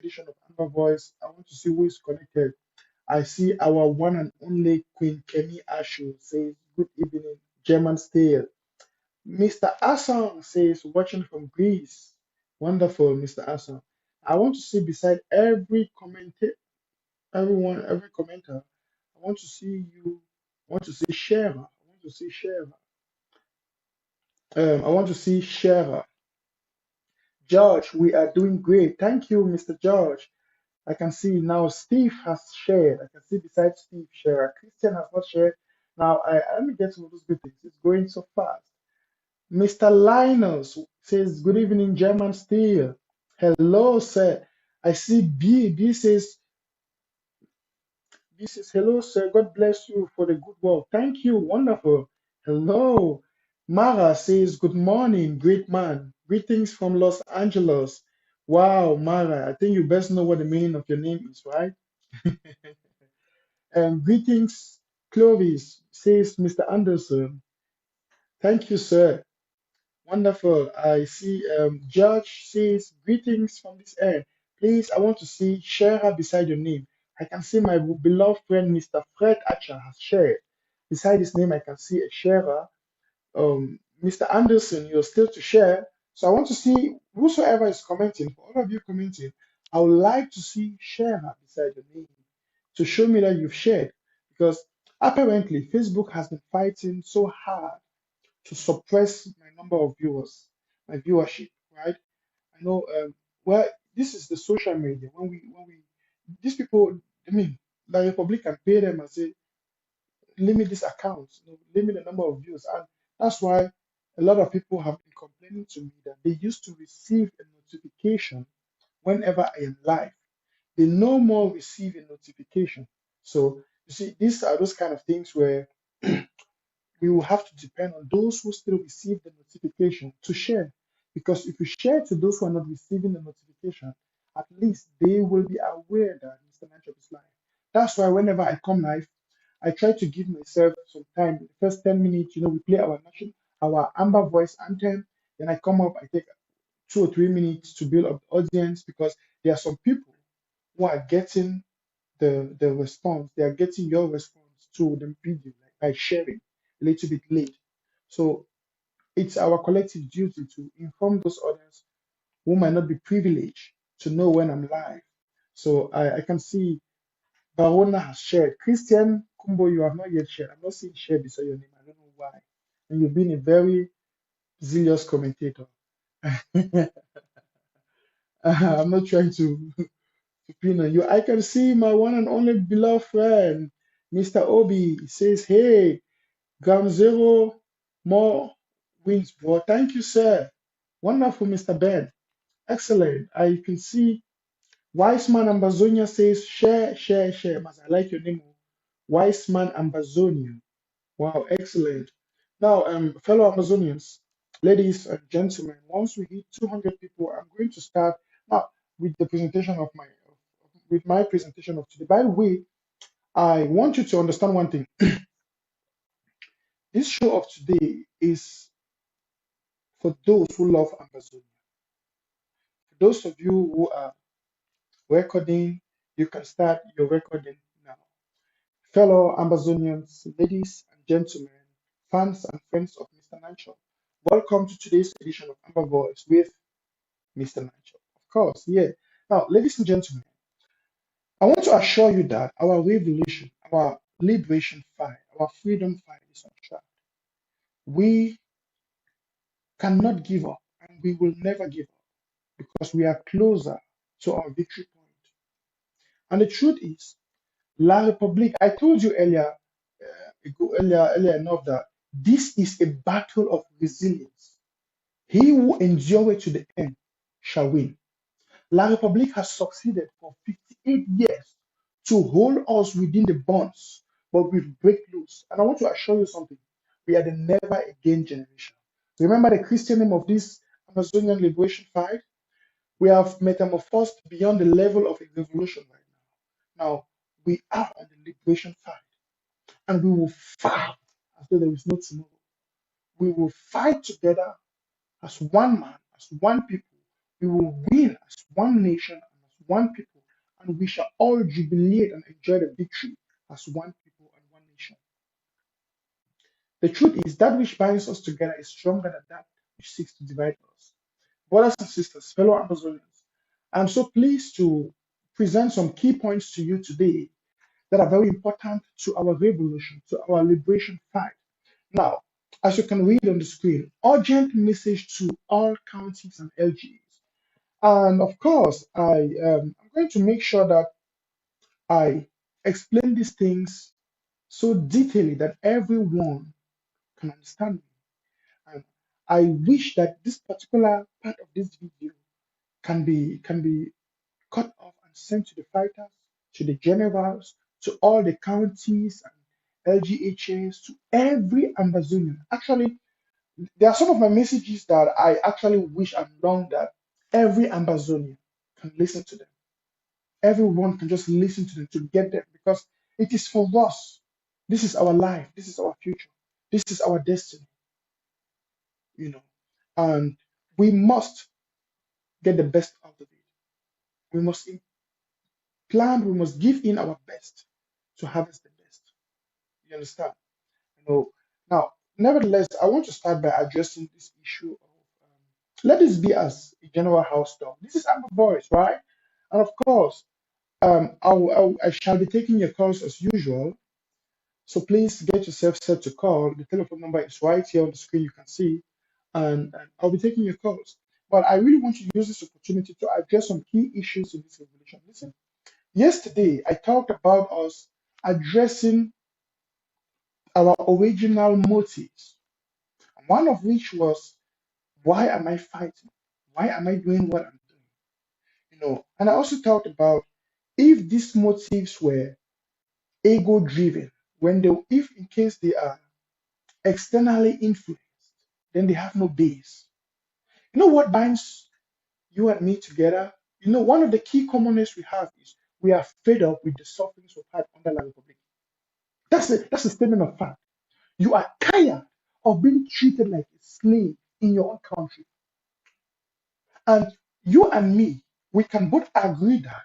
edition of Amber Voice. I want to see who is connected. I see our one and only Queen Kemi Ashu says, "Good evening, German Stale." Mr. Asang says, "Watching from Greece." Wonderful, Mr. Asang. I want to see beside every every commenter. I want to see you. I want to see Shara. I want to see Shara. I want to see Shara. George, we are doing great. Thank you, Mr. George. I can see now Steve has shared. I can see beside Steve share. Christian has not shared. Now let me get some of those good things. It's going so fast. Mr. Linus says, "Good evening, German Steel." Hello, sir. I see B. This is hello, sir. God bless you for the good work. Thank you. Wonderful. Hello. Mara says, "Good morning, great man. Greetings from Los Angeles." Wow, Mara. I think you best know what the meaning of your name is, right? And greetings, Clovis, says Mr. Anderson. Thank you, sir. Wonderful. I see George says, "Greetings from this end. Please, I want to see Shara beside your name." I can see my beloved friend Mr. Fred Archer has shared. Beside his name, I can see a Shara. Mr. Anderson, you're still to share. So I want to see whosoever is commenting, for all of you commenting, I would like to see Shara beside your name to show me that you've shared. Because apparently, Facebook has been fighting so hard to suppress my number of viewers, my viewership, right? I know, well, this is the social media. These people, I mean, the Republic can pay them and say, limit this account, limit the number of views. And that's why a lot of people have been complaining to me that they used to receive a notification whenever I am live. They no more receive a notification. So, you see, these are those kind of things where we will have to depend on those who still receive the notification to share. Because if you share to those who are not receiving the notification, at least they will be aware that Mr. Manchop is live. That's why whenever I come live, I try to give myself some time. The first 10 minutes, we play our Amber Voice anthem. Then I come up, I take 2 or 3 minutes to build up the audience because there are some people who are getting the response, they are getting your response to the video like by sharing a little bit late. So it's our collective duty to inform those others who might not be privileged to know when I'm live. So I can see Barona has shared. Christian Kumbo, you have not yet shared. I'm not seeing share beside your name. I don't know why. And you've been a very zealous commentator. I'm not trying to pin on you. I can see my one and only beloved friend, Mr. Obi, says, "Hey, Ground Zero, more wins, bro." Thank you, sir. Wonderful, Mr. Ben. Excellent. I can see Wiseman Ambazonia says, "Share, share, share." Mas, I like your name. Wiseman Ambazonia. Wow, excellent. Now, fellow Amazonians, ladies and gentlemen, once we hit 200 people, I'm going to start now with the presentation of my presentation of today. By the way, I want you to understand one thing. This show of today is for those who love Amazonia. For those of you who are recording, you can start your recording now. Fellow Amazonians, ladies and gentlemen, fans and friends of Mr. Nancho, welcome to today's edition of Amber Voice with Mr. Nancho. Of course, yeah. Now, ladies and gentlemen, I want to assure you that our revolution, our liberation fight, our freedom fight is on track. We cannot give up, and we will never give up because we are closer to our victory point. And the truth is, La République, I told you earlier enough that this is a battle of resilience. He who endures to the end shall win. La République has succeeded for 58 years to hold us within the bonds, but we break loose. And I want to assure you something. We are the never again generation. Remember the Christian name of this Amazonian liberation fight? We have metamorphosed beyond the level of a revolution right now. Now, we are on the liberation fight, and we will fight as though there is no tomorrow. We will fight together as one man, as one people. We will win as one nation and as one people, and we shall all jubilate and enjoy the victory as one people and one nation. The truth is that which binds us together is stronger than that which seeks to divide us. Brothers and sisters, fellow Amazonians, I'm so pleased to present some key points to you today that are very important to our revolution, to our liberation fight. Now, as you can read on the screen, urgent message to all counties and LGAs. And of course, I'm going to make sure that I explain these things so detailedly that everyone can understand me. And I wish that this particular part of this video can be cut off and sent to the fighters, to the generals, to all the counties and LGHAs, to every Amazonian. Actually, there are some of my messages that I actually wish and long that every Amazonian can listen to them. Everyone can just listen to them to get them because it is for us. This is our life. This is our future. This is our destiny, you know. And we must get the best out of it. We must plan, we must give in our best to harvest the best. You understand? You know. Now, nevertheless, I want to start by addressing this issue of let this be as a general house talk. This is Amber Voice, right? And of course, I shall be taking your calls as usual. So please get yourself set to call. The telephone number is right here on the screen. You can see, and I'll be taking your calls. But I really want to use this opportunity to address some key issues in this revolution. Listen, yesterday I talked about us addressing our original motives, one of which was why am I fighting? Why am I doing what I'm doing? You know, and I also talked about if these motives were ego driven, if in case they are externally influenced, then they have no base. You know what binds you and me together? You know, one of the key commoners we have is we are fed up with the sufferings we've had under La Republic. That's a statement of fact. You are tired of being treated like a slave in your own country. And you and me, we can both agree that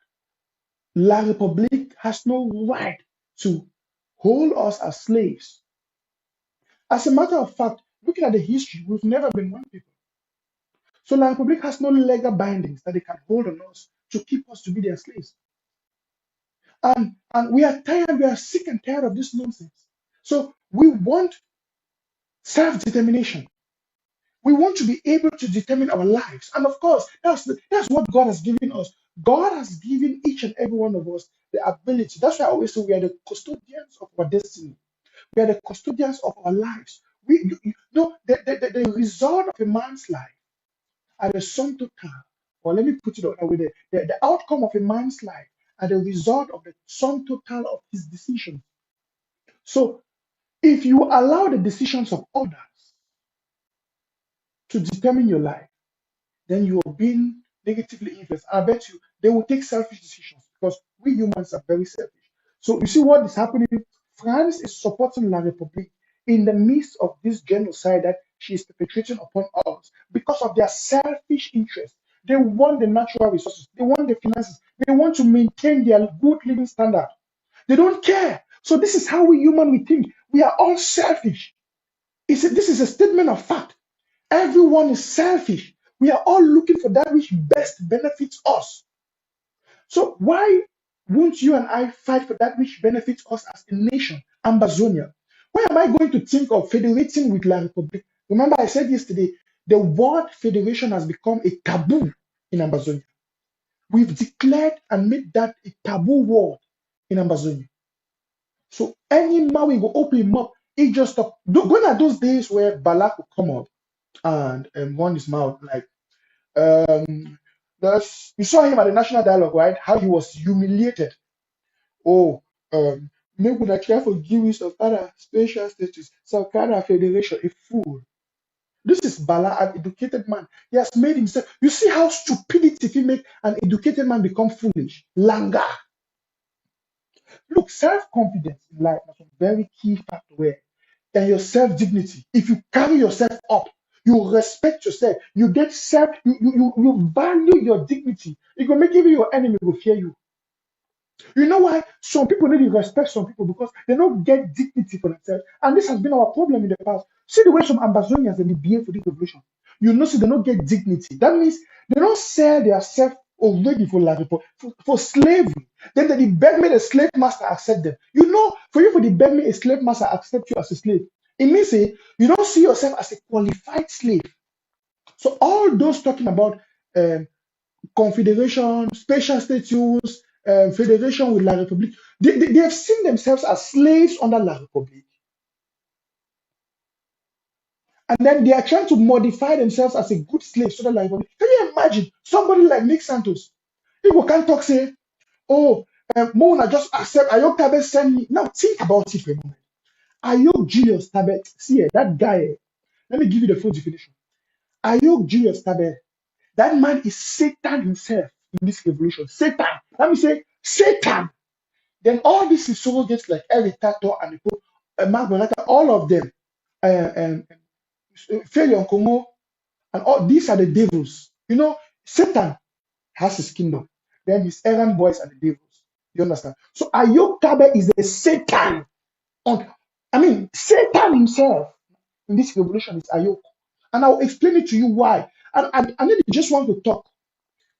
La Republique has no right to hold us as slaves. As a matter of fact, looking at the history, we've never been one people. So La Republique has no legal bindings that they can hold on us to keep us to be their slaves. And we are tired, we are sick and tired of this nonsense. So we want self-determination. We want to be able to determine our lives. And of course, that's what God has given us. God has given each and every one of us the ability. That's why I always say we are the custodians of our destiny. We are the custodians of our lives. You know, the result of a man's life are the sum total, or let me put it another way, the outcome of a man's life are the result of the sum total of his decisions. So if you allow the decisions of others to determine your life, then you are being negatively influenced. I bet you they will take selfish decisions because we humans are very selfish. So you see what is happening? France is supporting La République in the midst of this genocide that she is perpetrating upon us because of their selfish interests. They want the natural resources, they want the finances, they want to maintain their good living standard. They don't care. So this is how we human we think. We are all selfish. This is a statement of fact. Everyone is selfish. We are all looking for that which best benefits us. So why won't you and I fight for that which benefits us as a nation, Ambazonia? Why am I going to think of federating with La Republique? Remember, I said yesterday, the word federation has become a taboo in Ambazonia. We've declared and made that a taboo word in Ambazonia. So any man we go open him up, he just stop. When are those days where Balak will come up and run his mouth like you saw him at the national dialogue, right? How he was humiliated. Oh, make una try for give me some kind of special status, some kind of federation, a fool. This is Bala, an educated man. He has made himself. You see how stupidity if he make an educated man become foolish. Langa. Look, self-confidence in life is a very key factor where and your self-dignity. If you carry yourself up, You respect yourself. You get self. You value your dignity. It will make even your enemy will fear you. You know why? Some people need to respect some people because they don't get dignity for themselves. And this has been our problem in the past. See the way some Ambazonians they behave for this revolution. You know, see, they don't get dignity. That means they don't sell themselves already for like for slavery. Then they beg me the slave master accept them. You know, for you for the beg me a slave master accept you as a slave. It means you don't see yourself as a qualified slave. So all those talking about um, confederation, special status, federation with La République. They have seen themselves as slaves under La République. And then they are trying to modify themselves as a good slave so that La République. Can you imagine somebody like Nick Santos? People can talk, say, oh, Mona just accept Ayok Tabe send me. Now think about it for a moment. Ayok Julius Tabe, see that guy, let me give you the full definition. Ayok Julius Tabe, that man is Satan himself in this revolution. Satan. Let me say, Satan. Then all these surrogates like Eric Tato and Mark Bonata, all of them, and Feli Kongo, and all these are the devils. You know, Satan has his kingdom. Then his errand boys are the devils. You understand? So Ayok Tabe is the Satan. I mean, Satan himself in this revolution is Ayok. And I'll explain it to you why. And I need just want to talk.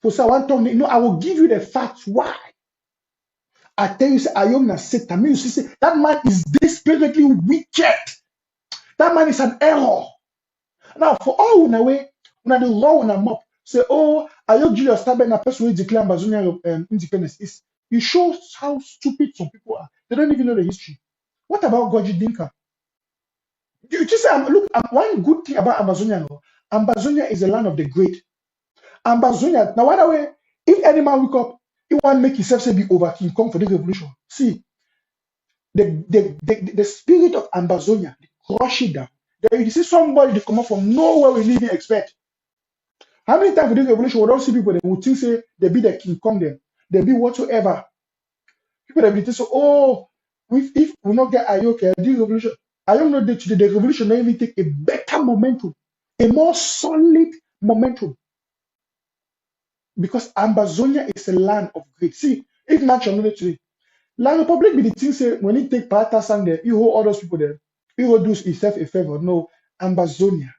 For so one time, I will give you the facts why. I tell you, say, Ayom na Satan. Me, you see, that man is desperately wicked. That man is an error. Now, for all in a way, when I do law on a map, say, oh, Ayok Julius Tabe na person who declare Ambazonia independence is. It shows how stupid some people are. They don't even know the history. What about Goji Dinka? You just say, look, one good thing about Ambazonia, no, Ambazonia is the land of the great. Ambazonia, now, by the way, if any man wake up, he want to make himself say be over King Kong for the revolution. See, the spirit of Ambazonia, they crush it down. Then you see somebody they come up from nowhere we didn't expect. How many times we do revolution, we don't see people that would think say they be the King Kong them, they be whatsoever. People that be think so, oh, if we not get Ayoke, the revolution, I don't know that today the revolution may even take a better momentum, a more solid momentum. Because Ambazonia is a land of great. See, if not today, La Republic be the thing say when he take Parata sang there, he hold all those people there. He will do himself a favor. No, Ambazonia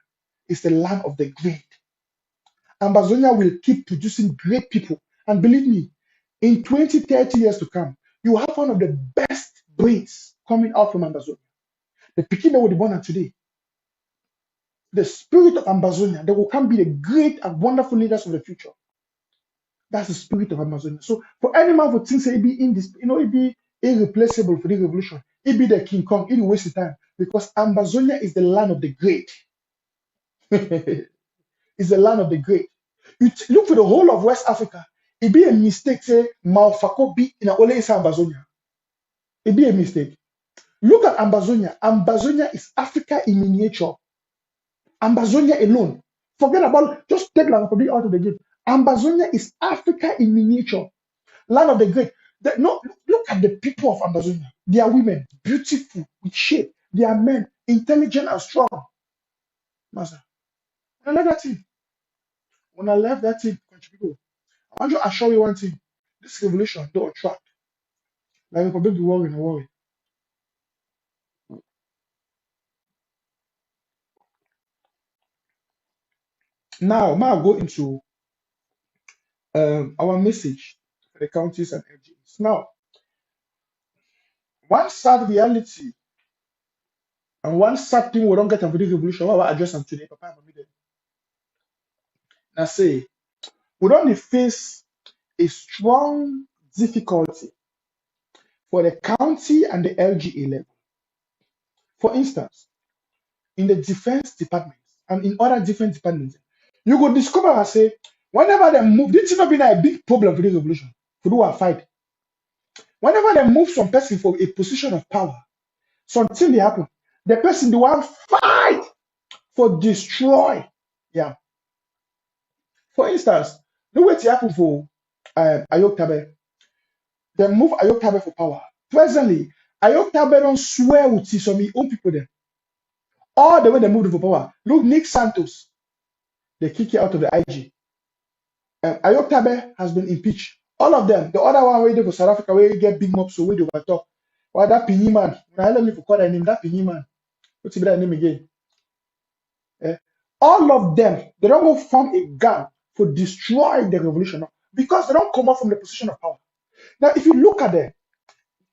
is the land of the great. Ambazonia will keep producing great people. And believe me, in 20, 30 years to come, you have one of the best brains coming out from Ambazonia. The Pekin that will be born today. The spirit of Ambazonia, they will come be the great and wonderful leaders of the future. That's the spirit of Amazonia. So for any man who thinks it be in this, it be irreplaceable for the revolution, it be the King Kong, it will waste the time. Because Amazonia is the land of the great. It's the land of the great. You look for the whole of West Africa, it be a mistake, say Malfako be in only Amazonia. It be a mistake. Look at Amazonia. Amazonia is Africa in miniature. Amazonia alone. Forget about just take La Republic out of the game. Amazonia is Africa in miniature. Land of the great. No, look at the people of Amazonia. They are women, beautiful, with shape. They are men, intelligent and strong. Master, when I left that thing, when I left that thing, country people, I want to assure you one thing. This revolution, don't attract. Like we probably worry and worry. Now, I'll go into our message for the counties and FGs. Now, one sad reality and one sad thing we don't get into the revolution, what I address them today, Papa and Mommy. Now say, we don't face a strong difficulty for the county and the LGA level. For instance, in the defense department and in other different departments, you could discover and say, whenever they move, this is not been a big problem for the revolution, for do a fight. Whenever they move some person from a position of power, something they happen, the person they want fight for destroy. Yeah. For instance, the way it happened for Ayok Tabe, they move Ayok Tabe for power. Presently, Ayok Tabe don't swear with some own people there. All the way they moved for power. Look, Nick Santos, they kick you out of the IG. Ayok Tabe has been impeached. All of them. The other one waiting for South Africa where you get big mobs so we over top. Why that Pinny man? When I let me call that name, that Pinny man. What's that name again? All of them, they don't go form a gang to destroy the revolution because they don't come out from the position of power. Now, if you look at them,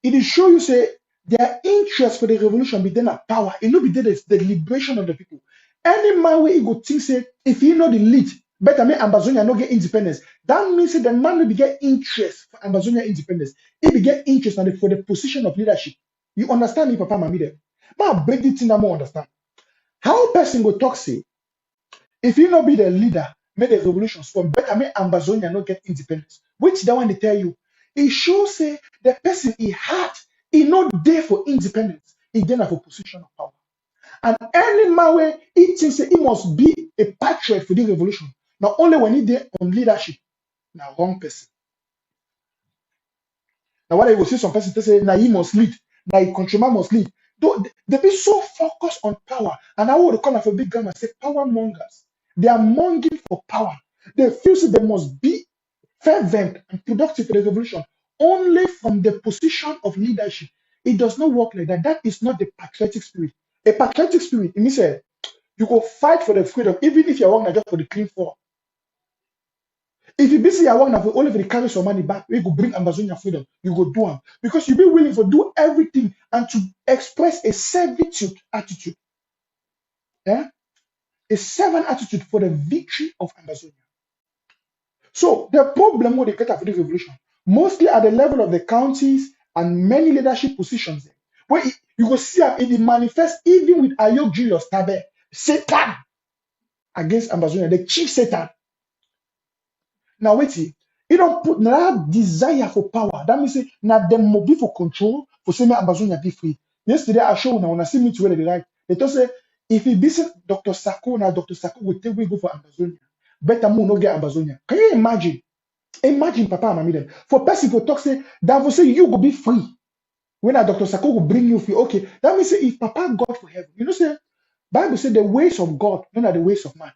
it will show you say their interest for the revolution be then at power. It will be there the liberation of the people. Any man where he go think say if he know the lead, better make Ambazonia not get independence. That means that the man will be get interest for Ambazonia independence. He will get interest for the position of leadership. You understand me, Papa Mami? But I break the thing that more understand. How a person go talk say if you not be the leader, make the revolution storm, better make Ambazonia not get independence. Which the one they tell you, it shows say the person he had, he not there for independence, he there for position of power. And any man where he thinks he must be a patriot for the revolution, not only when he there on leadership, now wrong person. Now what I will see some person say, now he must lead, now he countryman must lead. They be so focused on power, and I would call for big gun and say power mongers. They are monging for power. They feel that they must be fervent and productive for the revolution only from the position of leadership. It does not work like that. That is not the patriotic spirit. A patriotic spirit, it means you go fight for the freedom, even if you're working just for the clean floor. If you busy your work only for the carry some money back, we go bring Ambazonia freedom, you go do them. Because you be willing to do everything and to express a servitude attitude. Yeah? A servant attitude for the victory of Ambazonia. So the problem with the get after the revolution, mostly at the level of the counties and many leadership positions, where you go see it manifest even with Ayok Julius Tabe, Satan against Ambazonia, the chief Satan. Now wait, he don't put that desire for power. That means now them must be for control for saying Ambazonia be free. Yesterday I showed now when I see me to where they right. They just say if he visit Dr. Sako, now Dr. Sako will take we go for Ambazonia. Better move no get Ambazonia. Can you imagine? Imagine Papa and Mami them. For person to talk say that will say you will be free. When a Dr. Sako will bring you free. Okay, that means say if Papa God for heaven, you know say Bible say the ways of God, not the ways of man.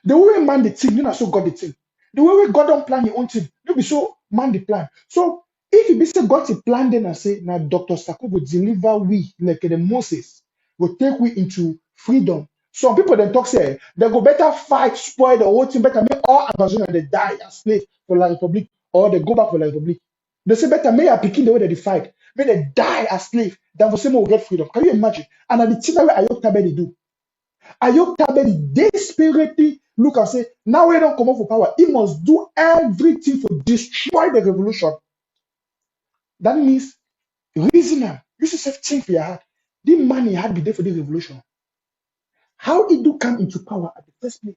The way man the thing, you know so God the thing. The way God don't plan your own thing, you be so man the plan. So if you be say God the plan, then I say now Dr. Sako will deliver we like the Moses will take we into freedom. Some people then talk say they go better fight, spoil the whole thing, better make all Amazonians they die as slaves for La Republic or they go back for La Republic. They say better may I picking the way they fight, may they die as slaves than for say will get freedom. Can you imagine? And at the thing that Ayok Tabe they do. Ayok Tabe desperately look and say, now we don't come up for power. He must do everything to destroy the revolution. That means reasoner. You should think for your heart. The money had be there for the revolution. How he do come into power at the first place?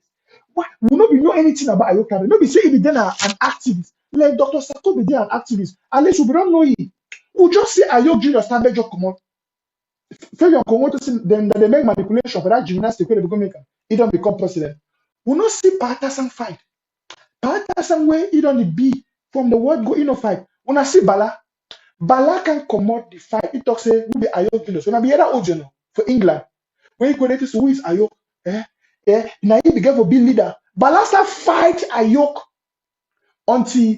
Why? We not be know anything about Ayok Tabe. Not be say he be then an activist. Like Dr. Sako be there an activist. Unless we don't know him. We just say Ayok Julius Tabe just come out. Failure to see them that they make manipulation for that gymnastic where they become maker. He don't become president. We not see Patasan fight. Patasan where he don't be from the word go in a fight. When I see Bala can come out the fight. He talks say who be Ayok Julius. When I be other old for England. When you connect to who is Ayok, now he began to be leader. Bala start fight Ayok until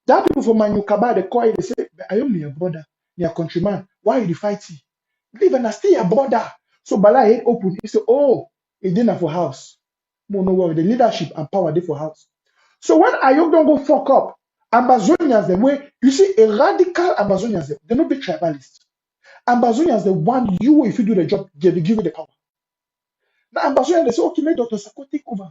that people from Manukaba they call it, they say, Ayok me your brother, your countryman. Why you fighting? Leave and stay your brother. So Bala head open. He said, oh, he didn't for house. No worry, the leadership and power they for house. So when Ayok don't go fuck up, Ambazonians the way you see a radical Ambazonians, they not be tribalists. Ambazonians the one you if you do the job, they give you the power. Now Ambazonians they say, okay, make Dr. Sako take over.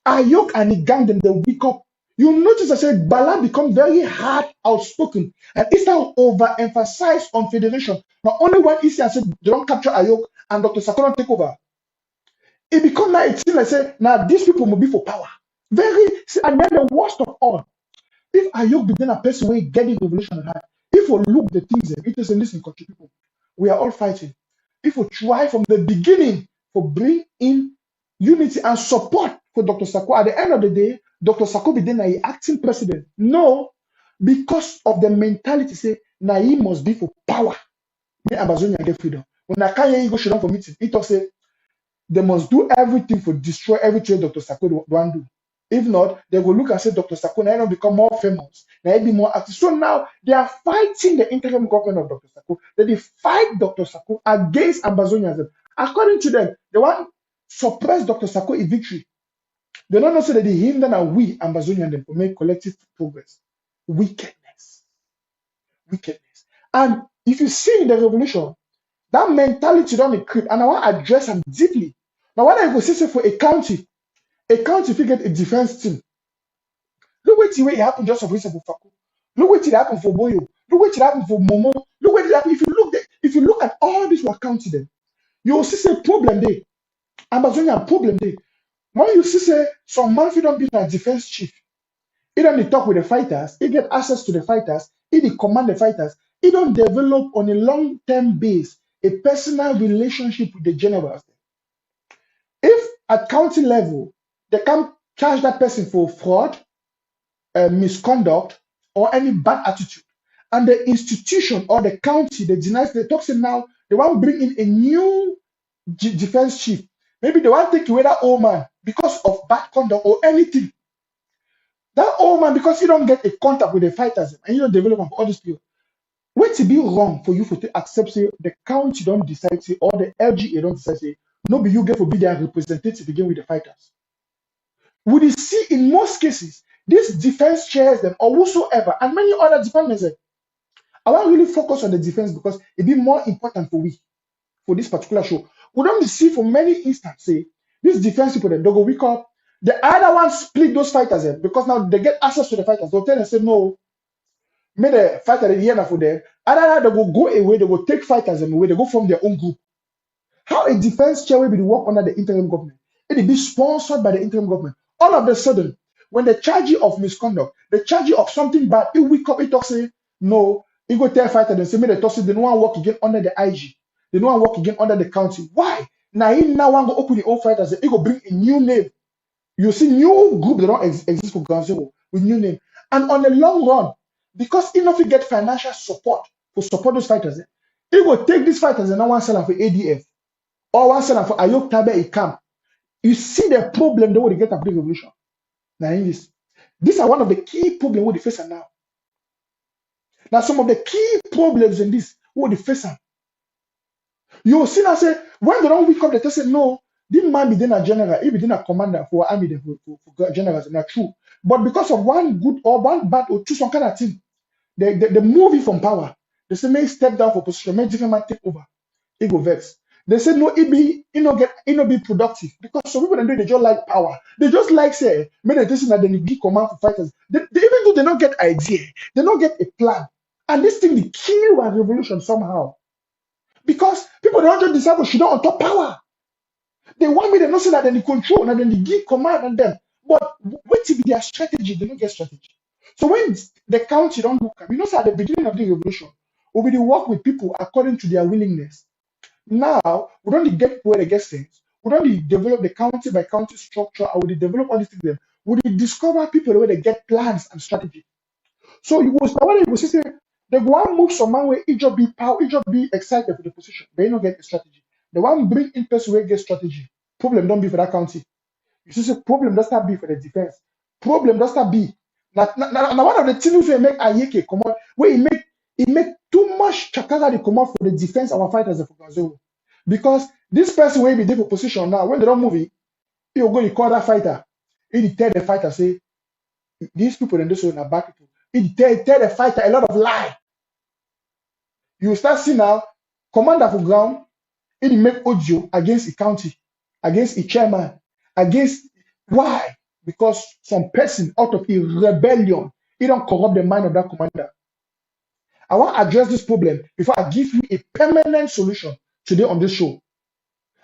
Ayok and the gang them they wake up. You notice I said Bala become very hard outspoken and it's now overemphasized on federation. Not only one issue I said they don't capture Ayok and Dr. Sako don't take over. It become now it seems like say now these people will be for power. Very and then the worst of all, if Ayok be then a person where getting revolution at hand, if we look the things it is listen, country people, we are all fighting. If we try from the beginning to bring in unity and support for Dr. Sako, at the end of the day, Dr. Sako be then a acting president. No, because of the mentality say now he must be for power. May Amazonia get freedom. When I can't hear you go shut down for meeting, it talk say they must do everything for destroy everything Dr. Sako want do. If not, they will look and say Dr. Sako now become more famous, now be more active. So now they are fighting the interim government of Dr. Sako. They fight Dr. Sako against Ambazonians. According to them, they want suppress Dr. Sako in victory. They don't know say that they hinder and we Ambazonians them to make collective progress. Wickedness. Wickedness. And if you see in the revolution, that mentality don't creep, and I want to address them deeply. Now, when I go say for a county if you get a defense team, look what it happened just for recent for Faku. Look what it happened for Boyo. Look what it happened for Momo. Look what it happened. If you look at all these were county them, you will see say problem there. Amazonia problem there. When you see say some man don't be a defense chief, he don't talk with the fighters, he get access to the fighters, he command the fighters, he don't develop on a long-term base a personal relationship with the generals. If at county level they can charge that person for fraud, misconduct, or any bad attitude, and the institution or the county they deny, they talk say now they want to bring in a new defense chief. Maybe they want to take away that old man because of bad conduct or anything. That old man, because you don't get a contact with the fighters and you don't develop for all these people. Wait to be wrong for you for to accept say the county don't decide say or the LGA don't decide say no be you get to be their representative again with the fighters. Would you see in most cases these defense chairs them or whosoever and many other departments I want to really focus on the defense because it be more important for this particular show. We don't see for many instances say these defense people them they go wake up. The other one split those fighters because now they get access to the fighters. They'll tell them say no, make the fighter the here for them. Other they will go away, they will take fighters away, they go from their own group. How a defense chair will be work under the interim government? It will be sponsored by the interim government. All of a sudden, when they charge you of misconduct, they charge you of something bad, it wake up, it talk say, no, you go tell fighter, they say, me they talk say, they don't want to work again under the IG. They don't want to work again under the county. Why? Now he now want to open the old fighters, he go bring a new name. You see new group that don't exist for ground zero with new name. And on the long run, because enough you get financial support to support those fighters, he will take these fighters and now want to sell them for ADF or one seller for Ayok Tabe a camp. You see the problem they will get after the revolution. Now, these are one of the key problems we face now. Now, some of the key problems in this we face. You will see now say when they don't wake up, they say no, this man be then a general, he be then a commander for army for generals, not true. But because of one good or one bad or two some kind of thing, they move it from power. They say may step down for position, may different man take over. He go vex. They say no, it no be productive because some people they just like power. They just like say, may they listen that they give command for fighters. They even though they don't get idea, they don't get a plan. And this thing they kill our revolution somehow. Because people don't just decide she don't on top power. They want me to not say that they control and then they give command on them. But wait till their strategy, they don't get strategy. So when the county don't look up, you know, say at the beginning of the revolution, we will work with people according to their willingness. Now, we don't get where they get things. We don't develop the county by county structure, or we develop all these things. We discover people where they get plans and strategy. So you was when you will say they go and move someone where each of be power, each of be excited for the position, but you don't get a strategy. The one bring in person where get strategy. Problem don't be for that county. You see, problem does not be for the defense. Problem does not be. Now one of the things we make Ayeke come on, where it make too much chakara they come out for the defense of our fighters for Brazil. Because this person will be there for position now. When they don't move it, he will go to call that fighter. He tell the fighter, say, these people in this one are bad people. He tell the fighter a lot of lie. You start seeing now, commander for ground, he make audio against the county, against the chairman, against why? Because some person out of a rebellion, he don't corrupt the mind of that commander. I want to address this problem before I give you a permanent solution today on this show.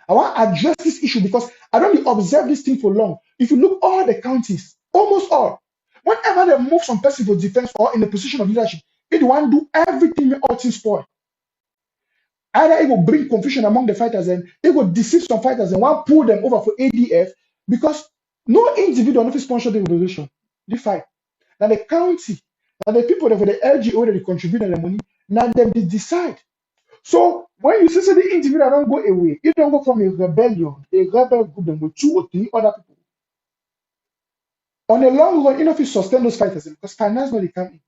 I want to address this issue because I don't observe this thing for long. If you look all the counties, almost all, whenever they move some person for defense or in a position of leadership, it want to do everything make all things spoil. Either it will bring confusion among the fighters and it will deceive some fighters and want to pull them over for ADF because no individual no fit sponsor the revolution. The fight. Now the county, now the people that for the LGO that they contribute the money, now them they decide. So when you see the individual don't go away, you don't go from a rebellion, a rebel group, then with 2 or 3 other people. On a long run, you know if you sustain those fighters because finance money come in.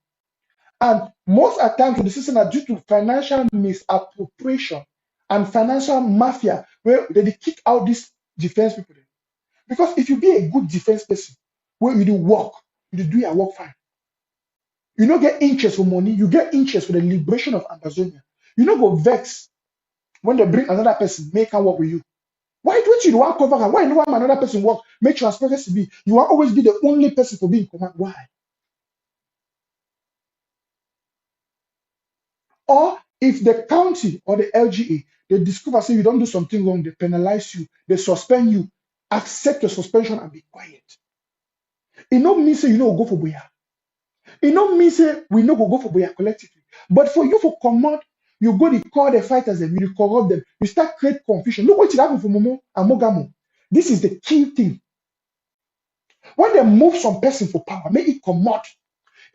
And most of the times, the system are due to financial misappropriation and financial mafia, where they kick out these defense people. Because if you be a good defense person, where you do work, you do your work fine. You don't get interest for money, you get interest for the liberation of Amazonia. You don't go vex when they bring another person, make and work with you. Why don't you want cover? Why no want another person work? Make transparency be. You will always be the only person for being command. Why? Or if the county or the LGA they discover say you don't do something wrong, they penalize you, they suspend you, accept your suspension and be quiet. It no mean say you know go for boya. It no mean say we no go for boya collectively. But for you for command, you go to call the fighters them, you corrupt them, you start create confusion. Look what it happened for Momo and Mogamo. This is the key thing. When they move some person for power, make it command.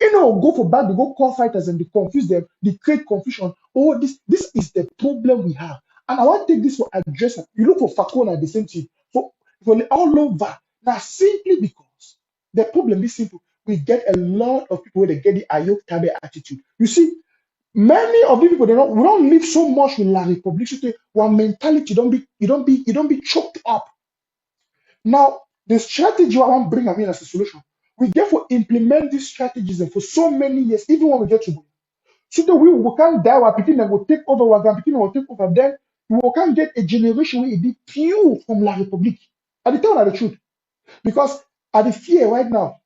You know, go for bad, they go call fighters and they confuse them, they create confusion. Oh, this is the problem we have. And I want to take this for address. You look for Fakona, the same thing. For all over. Now, simply because the problem is simple. We get a lot of people where they get the Ayok Tabe attitude. You see, many of the people we don't live so much with La Republic. So one mentality you don't be choked up. Now, the strategy I want to bring as a solution, we get to implement these strategies and for so many years, even when we get to so that we can't die while people will take over, while people will take over, then we can't get a generation where it be pure from La Republic. At the time of the truth. Because at the fear right now,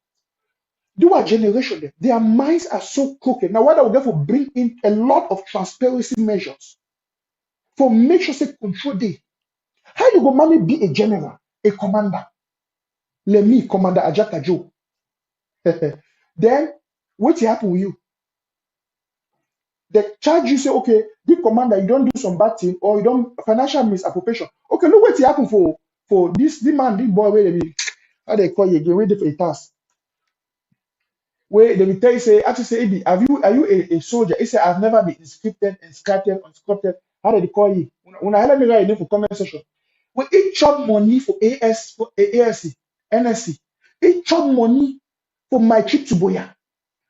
do our generation, their minds are so crooked. Now, what I would therefore bring in a lot of transparency measures for make sure say control day. How you go manage be a general, a commander? Let me, Commander Ajaka Joe. Then what will happen with you? They charge you, say, okay, the commander, you don't do some bad thing or you don't financial misappropriation. Okay, look what will happen for this the man, this boy, where they be, how they call you again, where they for a task. Where they will tell you, say, actually say, "Ebi, are you a soldier?" He said, "I've never been unscripted. How do they call you? When I let me write a name for comment section. We each chop money for ASC, NSC. Each chop money for my trip to Boya.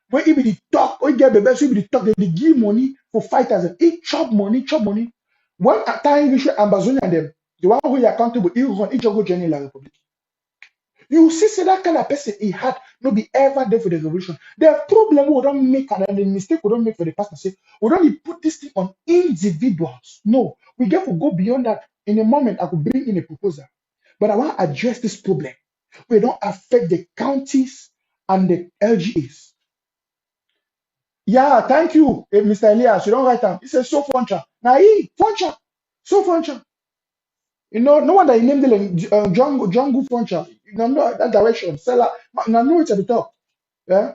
When if they talk, or get the best, if they talk, they give money for fighters. And each chop money, chop money. One at time, we should Ambazonia them. The one who is accountable, he run each go journey in La Republic. You see, say that kind of person he had no be ever there for the revolution. The problem we don't make and the mistake we don't make for the past say we don't put this thing on individuals. No, we get to go beyond that. In a moment, I could bring in a proposal, but I want to address this problem. We don't affect the counties and the LGAs. Yeah, thank you, Mr. Elias. You don't write down. He says so funcha. Now he funcha, so funcha. You know, no wonder he named it Jungle Funcha. You know that direction. Seller. Now know it at the top. Yeah.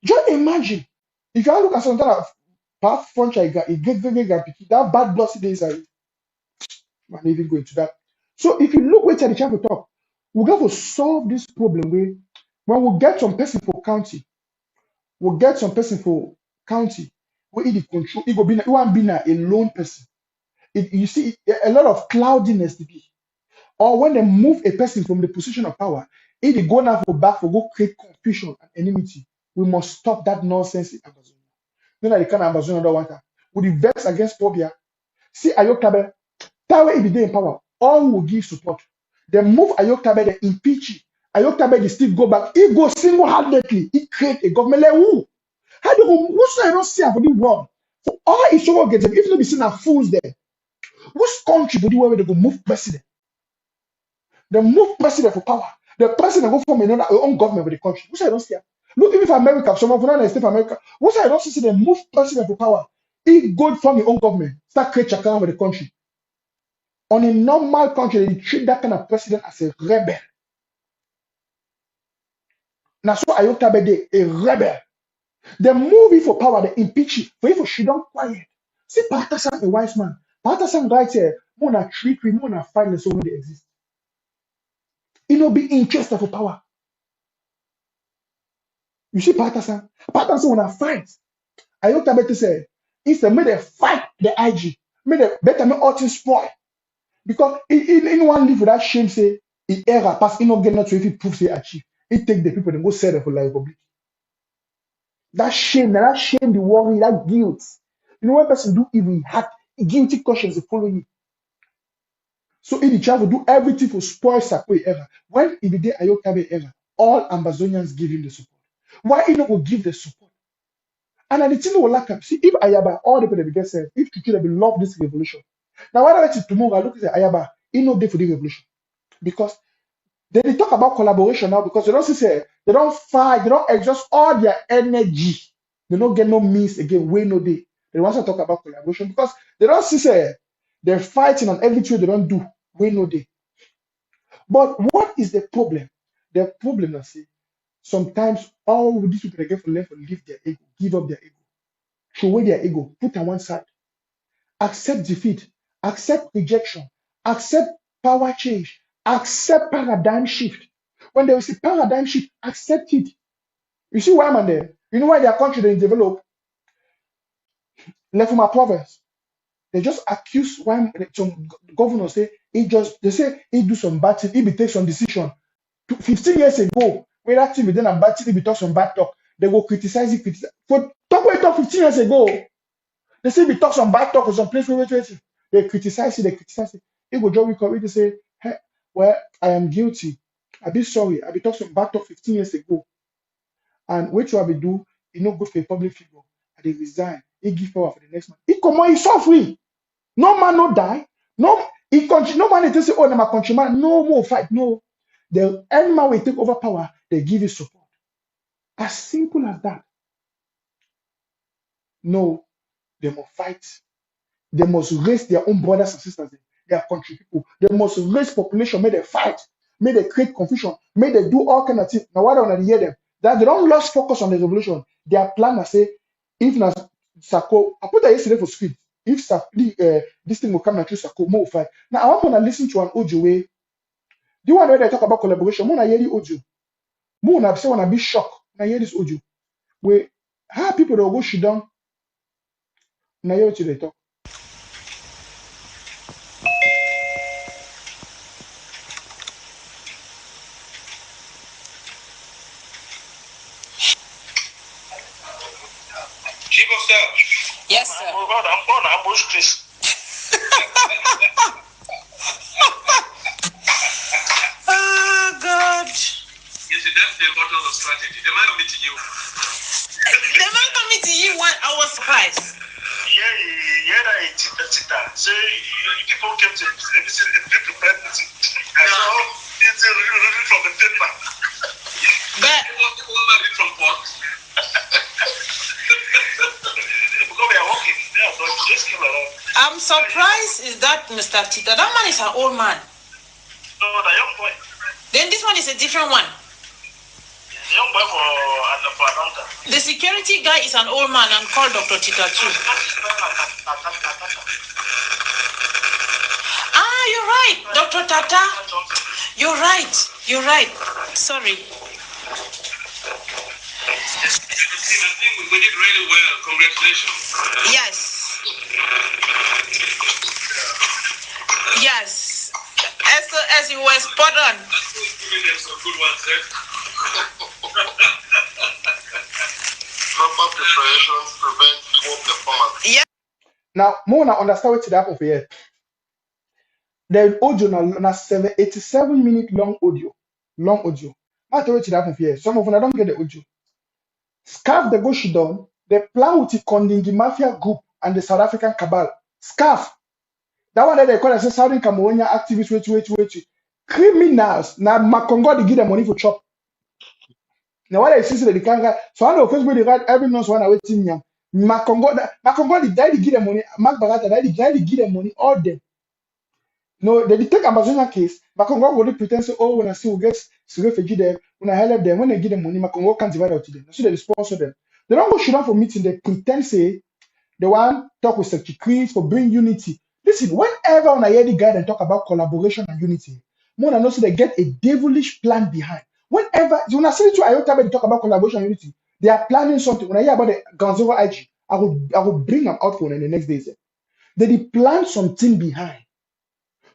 Just imagine if you look at some kind of path Funcha, it get very that bad blood days are not even going to that. So if you look wait at the chapter top, we got to solve this problem when we get some person for county, we'll get some person for county, where it control, it will be it won't be a lone person. You see a lot of cloudiness to be. Or when they move a person from the position of power, if they go now for back for go create confusion and enmity, we must stop that nonsense in Amazon. You know, the kind of Amazon don't want that. With the vex against Pobia, see Ayok Tabe, that way if they in power, all will give support. They move Ayok Tabe, they impeach him. Ayok Tabe, they still go back. He go single-handedly, he create a government like who? How do you go? Who's I don't see for the world? For all his so get them, if not be seen as fools there, which country would you where they go move president? They move president for power. The president go form another own government with the country. Which I don't see. Look, even if America, someone from United States of America, which I don't see them move president for power. He go form his own government, start create chakra with the country. On a normal country, they treat that kind of president as a rebel. Now, so Ayok Tabe, a rebel. They move it for power, they impeach it. For if she don't quiet. See, Patterson, a wise man. Patterson writes here, more trickery, more finance, so when they exist. It will be interested for power. You see, Patterson when I fight, Ayok Tabe say, it's a made a fight the IG. Make the better make all things spoil. Because in one live without shame, say, in error, pass, in not get not to if it proves they achieve. It take the people and go sell them for life public. That shame, the worry, that guilt. You know, when person do evil, guilty conscience will follow you. So in the travel, do everything for spoil Sakwe ever. When in the day Ayokabe ever, all Amazonians give him the support. Why he not go give the support? And the thing will lack up. See, if Ayaba, all the people that get said, if Chuchu they love this revolution. Now, why don't tomorrow I look at Ayaba, he not there for the revolution. Because they talk about collaboration now because they don't say they don't fight, they don't exhaust all their energy. They don't get no means again, way no day. They want to talk about collaboration because they don't see say they're fighting on everything they don't do, way no day. But what is the problem? The problem is see, sometimes all these people they get for left leave their ego, give up their ego, throw away their ego, put on one side, accept defeat, accept rejection, accept power change, accept paradigm shift. When there is a paradigm shift, accept it. You see why man there? You know why their country they develop? Left from our province. They just accuse one some governors say they say he do some bad thing, he be take some decision. 15 years ago, when that thing be done and bad thing, he be talk some bad talk. They go criticize it, For talk what he talk 15 years ago. They say we talk some bad talk or some place wait. They criticize it. He go just recover to say, hey, well, I am guilty. I be sorry. I be talk some bad talk 15 years ago. And what you have to do, you know, good for a public figure. And they resign. He give power for the next man. He come on, he suffering. No man no die. No, no man they say, oh, I'm a countryman. No more fight. No. The any man will take over power, they give you support. As simple as that. No, they must fight. They must raise their own brothers and sisters, their country people. They must raise population, may they fight, may they create confusion, may they do all kind of things. Now, why don't I hear them? That they don't lose focus on the revolution. Their plan is say, if na Sako, I put that yesterday for screen. If this thing will come and choose Sako, more fight. Now, I want to listen to an audio way. Do you want to talk about collaboration? More hear the audio. More na say when I be shocked. When I hear this audio. Where how people that go shit down. Now hear what they talk. Chief of Staff. Yes, sir. I'm going to ambush Chris. Oh, God. You see, that's the bottom of strategy. The man coming to you. The man coming to you, I was surprised. So people came to visit the prepared meeting. I saw it's read from the paper. But people read from what? Because we are working. Yeah, but just came around. I'm surprised is that Mr. Tita. That man is an old man. No, the young boy. Then this one is a different one. The young boy for Atlanta. The security guy is an old man and called Dr. Tita too. Ah, you're right, Dr. Tata. You're right. Sorry. I think we did really well. Congratulations. Yes. As you were spot on. Some good ones, Proper preparations prevent poor performance. Yeah. Now, more now understand what happened for here. The audio na 87-minute long audio. I tell you what happened for here. Some of them I don't get the audio. Scarf the go she done. They plan with the Kondingi Mafia group and the South African cabal. Scarf. That one that they call as Southern Cameroonian activists, wait. Criminals. Now Makongo they give them money for chop. Now what they see they can't get. So I know Facebook they write every month one waiting young. Makongo they give them money. Mark Barata they give them money all them. No, they take Amazonia case. Makongo will pretend say, oh, when I see we get refugee there, when I help them, when they give them money, Makongo can't divide out to them. So they sponsor them. They don't go shoot down for meeting. They pretend say they want talk with Secretary Chris for bring unity. Listen, whenever when I hear the guy that talk about collaboration and unity, more than also they get a devilish plan behind. Whenever when I see to Ayota they talk about collaboration and unity, they are planning something. When I hear about the Ganzoro IG, I will bring them out for them in the next days. They did plan something behind.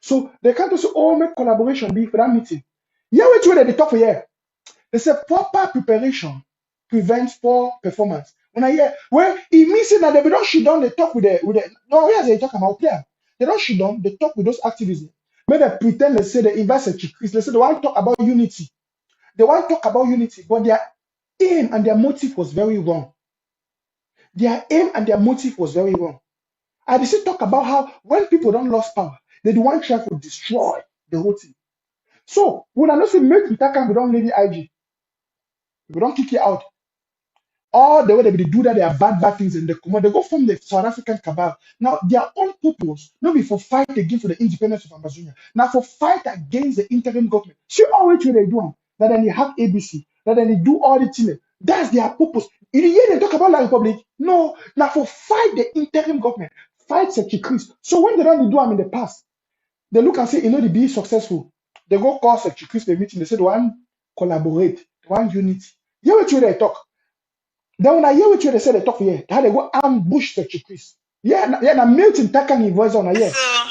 So they can't just say, oh, make collaboration be for that meeting. Yeah, which way they talk for here? They say proper preparation prevents poor performance. When I hear, well, it means that they don't shit down, they talk with the no, where's they talk about player? They don't shit down, they talk with those activism. When they pretend they say they invite a Chris, they say they want to talk about unity. They want to talk about unity, but their aim and their motive was very wrong. Their aim and their motive was very wrong. I still talk about how when people don't lose power, they do want try to destroy the whole thing. So when I know say make Itakan we don't lady IG, we don't kick it out. All the way they do that, they are bad things in the command. They go from the South African cabal. Now their own purpose, not be for fight again for the independence of Amazonia. Now for fight against the interim government. See all which way they do that then they hack ABC, that then they do all the things. That's their purpose. In the year they talk about La Republic, no, now for fight the interim government, fight Sechi Chris. So when they don't do them in the past, they look and say, you know, they be successful. They go call Sechi Chris the meeting, they say, one collaborate, one unity. Hear what you they talk. Then when I hear what you they say they talk here, how they go ambush Sechi Chris. Yeah, now Milton Takan his voice on a year. So,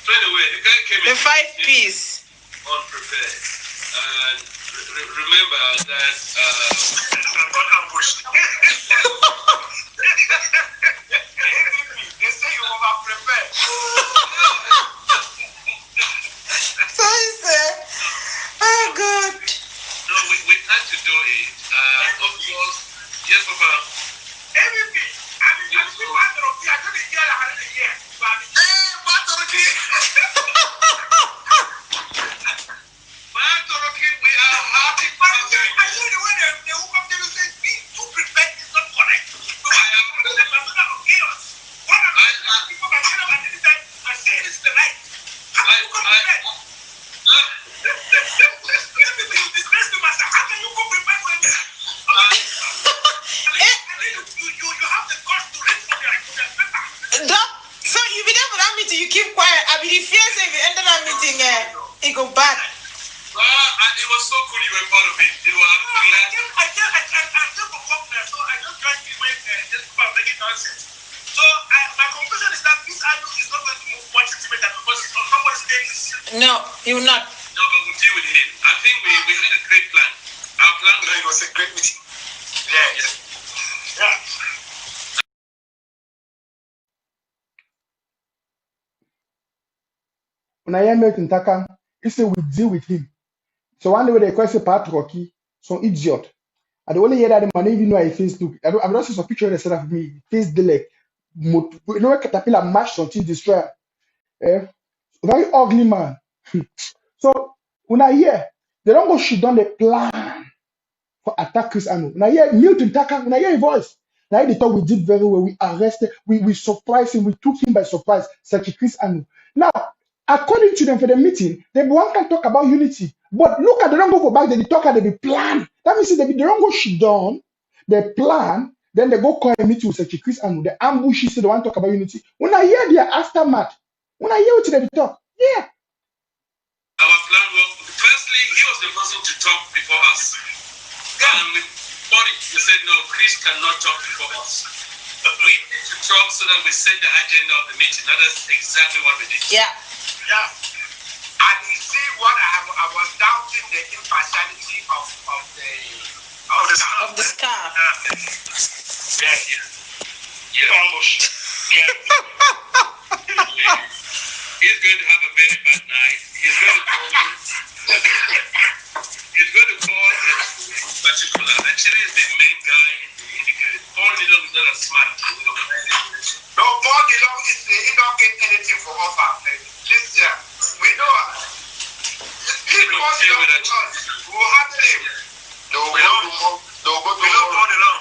by the way, the guy came in. The 5 P's. Unprepared. And remember that got ambushed. They say you over prepared. So he said, oh God. No, we had to do it. Of course, yes, Papa. MVP. So you be there for that meeting, you keep quiet. I mean, if you say if you enter that meeting, it go bad. It was so cool you were part of it. You were glad. I came from governor, so I just tried to make this people are making nonsense. So my conclusion is that this idol is not going to move much intimate because somebody's name. No, he will not. No, but we'll deal with him. I think we had a great plan. Our plan was a great meeting. Yeah. When I hear Milton Takan, he say we deal with him. So one day when they question Pat Rocky, some idiot. I don't only hear that the man even know I Facebook. I don't see some picture they set up of me. Face the leg. You know caterpillar mash something destroy. Very ugly man. So when I hear they don't go shit down the plan for attack Chris Anu. When I hear Milton Takan, when I hear his voice, now they thought we did very well. We arrested, we surprised him, we took him by surprise, such Chris Anu. Now, according to them for the meeting, the one can talk about unity. But look at they don't go for back, they talk at the plan. That means they don't go shit down, they plan, then they go call a meeting with such Chris Anu. The ambushes, they want to talk about unity. When I hear their aftermath, when I hear what they talk, yeah. Our plan was, firstly, he was the person to talk before us. And we thought it, we said, no, Chris cannot talk before us. We need to talk so that we set the agenda of the meeting. That is exactly what we did. Yeah. And you see what I was doubting the impartiality of the scarf. Yeah. Almost. Yeah. He's going to have a very bad night. He's going to call particular. Actually, is the main guy. Paul Nilong is not as smart. No, Paul Nilong is he don't get anything for offer. This year, we know. We'll handle him. We don't Paul Nilong.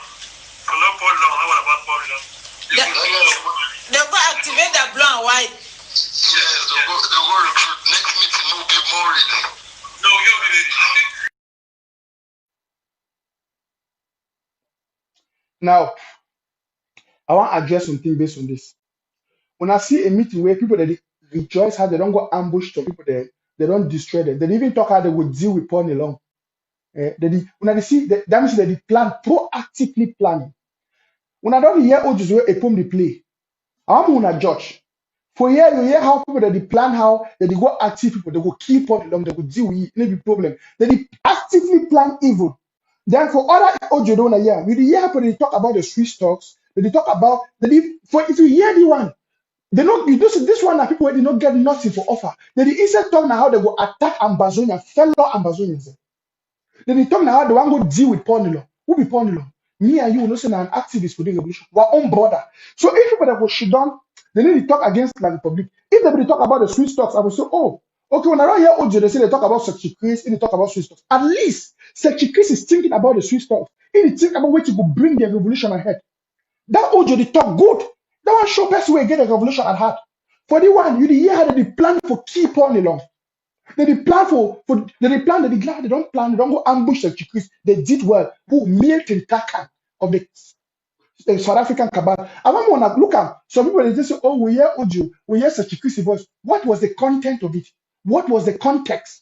I love Paul Nilong. How about Paul Nilong? They'll go activate that blue and white. Yes, they'll go recruit. Next meeting, we'll be more ready. No, you'll be ready. Now, I want to address something based on this. When I see a meeting where people that rejoice how they don't go ambush some people there, they don't destroy them. They even talk how they would deal with Paul Nilong. When I see that means they plan proactively planning. When I don't hear Ojus where a poem they play, I'm on a judge. For here, you hear how people that they plan how that they go active people, they go keep on along, they go deal with it, maybe problem. They actively plan evil. Then for other audio don't hear, you hear people they talk about the Swiss stocks, they talk about for if you hear the one, they don't you do this one that people where they don't get nothing for offer. They instead talk now how they go attack Ambazonia, fellow Ambazonians. They talk now how they want to go deal with Pornilo. Who be Pornilo? Me and you know say an activist for the revolution. We're on border. So if people that go shit down, they need to talk against the Republic. If they talk about the Swiss stocks, I will say, oh, okay, when I don't hear Ojo, they say they talk about Secretary Chris, they talk about Swiss stocks. At least Secretary Chris is thinking about the Swiss stocks. He think about where to go bring the revolution ahead. That Ojo, they talk good. That one show best way get the revolution at heart. For the one, you hear how they plan for keep on along. They plan they plan, they glad they don't plan, they don't go ambush the Chikris. They did well. Who Milton Takan of the South African cabal. I want to look at some people they just say, oh, we hear Ojo, we hear such Chikris voice. What was the content of it? What was the context?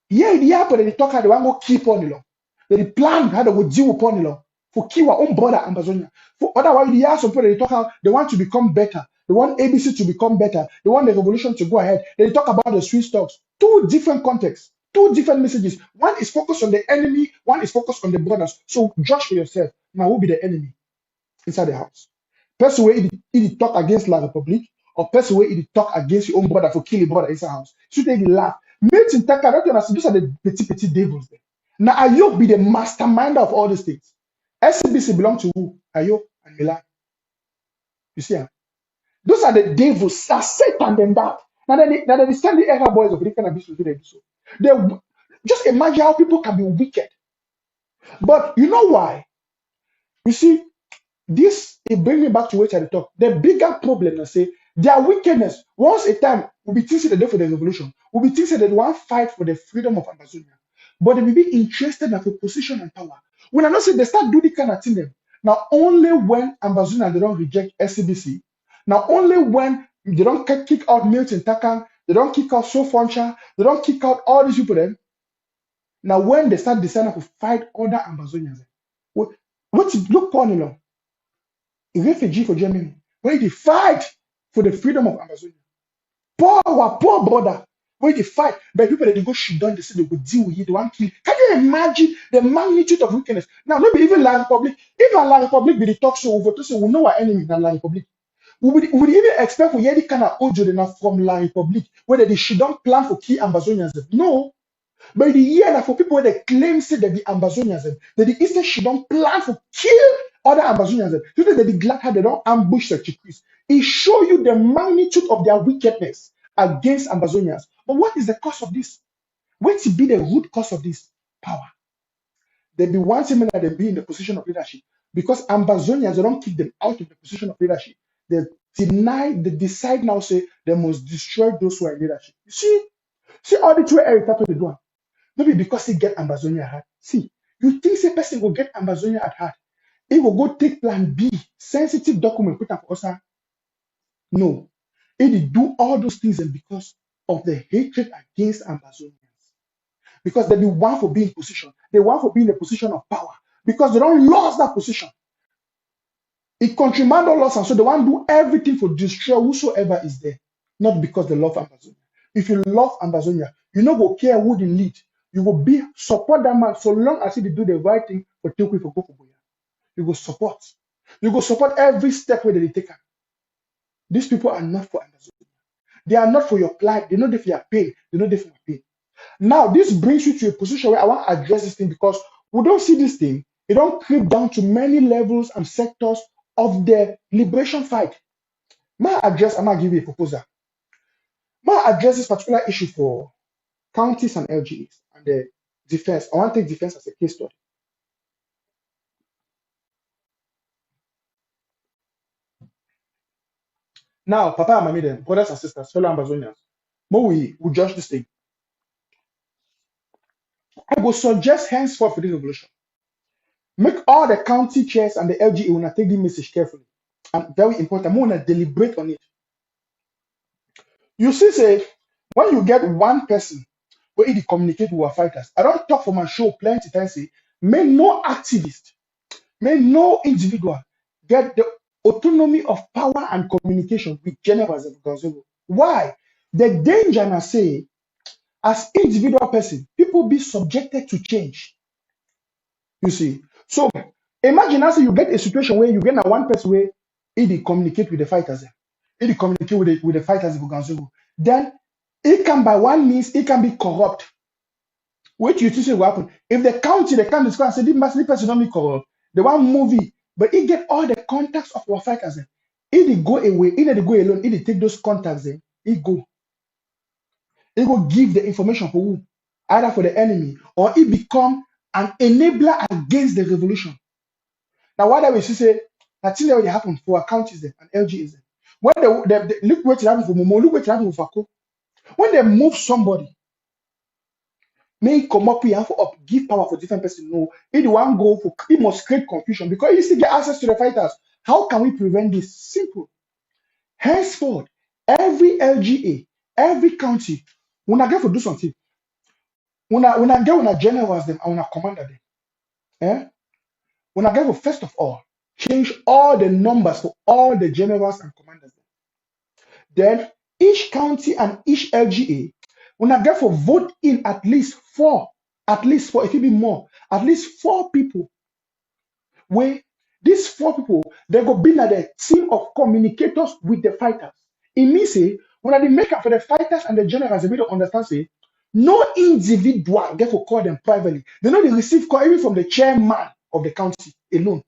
Yeah, the apple they talk how they want to keep on along. They plan how they would deal upon along for keep our own border Amazonia. For otherwise, the some people they talk how they want to become better. They want ABC to become better. They want the revolution to go ahead. They talk about the Swiss stocks. Two different contexts, two different messages. One is focused on the enemy, one is focused on the brothers. So judge for yourself. Now, who be the enemy inside the house? Person where he talk against La Republique, or person where he talk against your own brother for killing brother inside the house. So they laugh. Milton Taka, don't you understand? Those are the petit devils there. Now, Ayok be the mastermind of all these things. SCBC belong to who? Ayok and Milan. You see, those are the devils, are Satan than that. Now they send the era boys of the cannabis to do they do so. They just imagine how people can be wicked. But you know why? You see, this it brings me back to what I talk. The bigger problem, I say, their wickedness. Once a time, we'll be thinking the day for the revolution. We'll be thinking that they want to fight for the freedom of Amazonia. But they will be interested in a position and power. When I know say they start doing the kind of thing, now only when Amazonia they don't reject SCBC, now only when they don't kick out Milton Takan, they don't kick out Sofoncha, they don't kick out all these people then. Now when they start deciding to fight other Amazonians, what's look Pornilo? A refugee for Germany, where they fight for the freedom of Amazonia. Poor brother, where they fight, but people that they go shoot down, they say they will deal with it, they want to kill. Can you imagine the magnitude of wickedness? Now, maybe even La Republique, if La Republique be the talk show over to say we know our enemy than La Republique. We would even expect for any kind of audio from La Republique, whether they should not plan for key Amazonians. No. But the year that for people where they claim say that the Amazonians, that the Eastern should not plan for kill other Amazonians, you know that the glad how they don't ambush the Chikris. It shows you the magnitude of their wickedness against Amazonians. But what is the cause of this? What will be the root cause of this? Power. There be one thing that they be in the position of leadership. Because Amazonians, they don't kick them out of the position of leadership. They decide now, say they must destroy those who are in leadership. You see all the two Eric Tato they do. Maybe because they get Amazonia at heart. See, you think say person will get Amazonia at heart? He will go take plan B, sensitive document, put up for us. No. He did do all those things and because of the hatred against Amazonians. Because they be one for being in position. They want for being in a position of power. Because they don't lose that position. It countryman don't lost, and so they want to do everything for destroy whosoever is there. Not because they love Amazonia. If you love Amazonia, you no go care who the lead. You will be support that man so long as he do the right thing for Tilkwi for go for Boya. You will support. You will support every step where they take. These people are not for Amazonia. They are not for your plight. They're not there for your pain. They're not there for your pain. Now, this brings you to a position where I want to address this thing because we don't see this thing. It don't creep down to many levels and sectors of the liberation fight. I'm going to give you a proposal. I'm going to address this particular issue for counties and LGAs and the defense. I want to take defense as a case study. Now, Papa and Mami, them, brothers and sisters, fellow Ambazonians, we judge this thing. I will suggest henceforth for this revolution. Make all the county chairs and the LGA when I take the message carefully. And very important, I want to deliberate on it. You see, say, when you get one person where he communicate with our fighters, I don't talk for my show plenty times, say, may no activist, may no individual get the autonomy of power and communication with generals and Gonzalo. Why? The danger na say, as individual person, people be subjected to change. You see. So imagine now say you get a situation where you get a one person where he communicate with the fighters. He communicate with the fighters of Gonzalo. Then it can by one means it can be corrupt. Which you think will happen. If the county, the can discuss and say this person don't be corrupt, the one movie, but he get all the contacts of our fighters. If they go away, either they go alone, if they take those contacts, he go give the information for who? Either for the enemy or he become an enabler against the revolution. Now, what I will say, that thing that will happen for our counties there and LG is there. When they look what happened for Momo, look what happened for Fako. When they move somebody, may come up here for up, give power for different person. No, if the one go for it must create confusion because you still get access to the fighters. How can we prevent this? Simple. Henceforth, every LGA, every county, when I get to do something, when I get when I generals them, I want to commander them. Eh? When I get to first of all, change all the numbers for all the generals and commanders. Then each county and each LGA, when I get for vote in at least four, if it be more, at least 4 people. Where these 4 people, they go be like the team of communicators with the fighters. It means say, when I make up for the fighters and the generals, they don't understand say, no individual get for call them privately. They know they receive call even from the chairman of the county alone.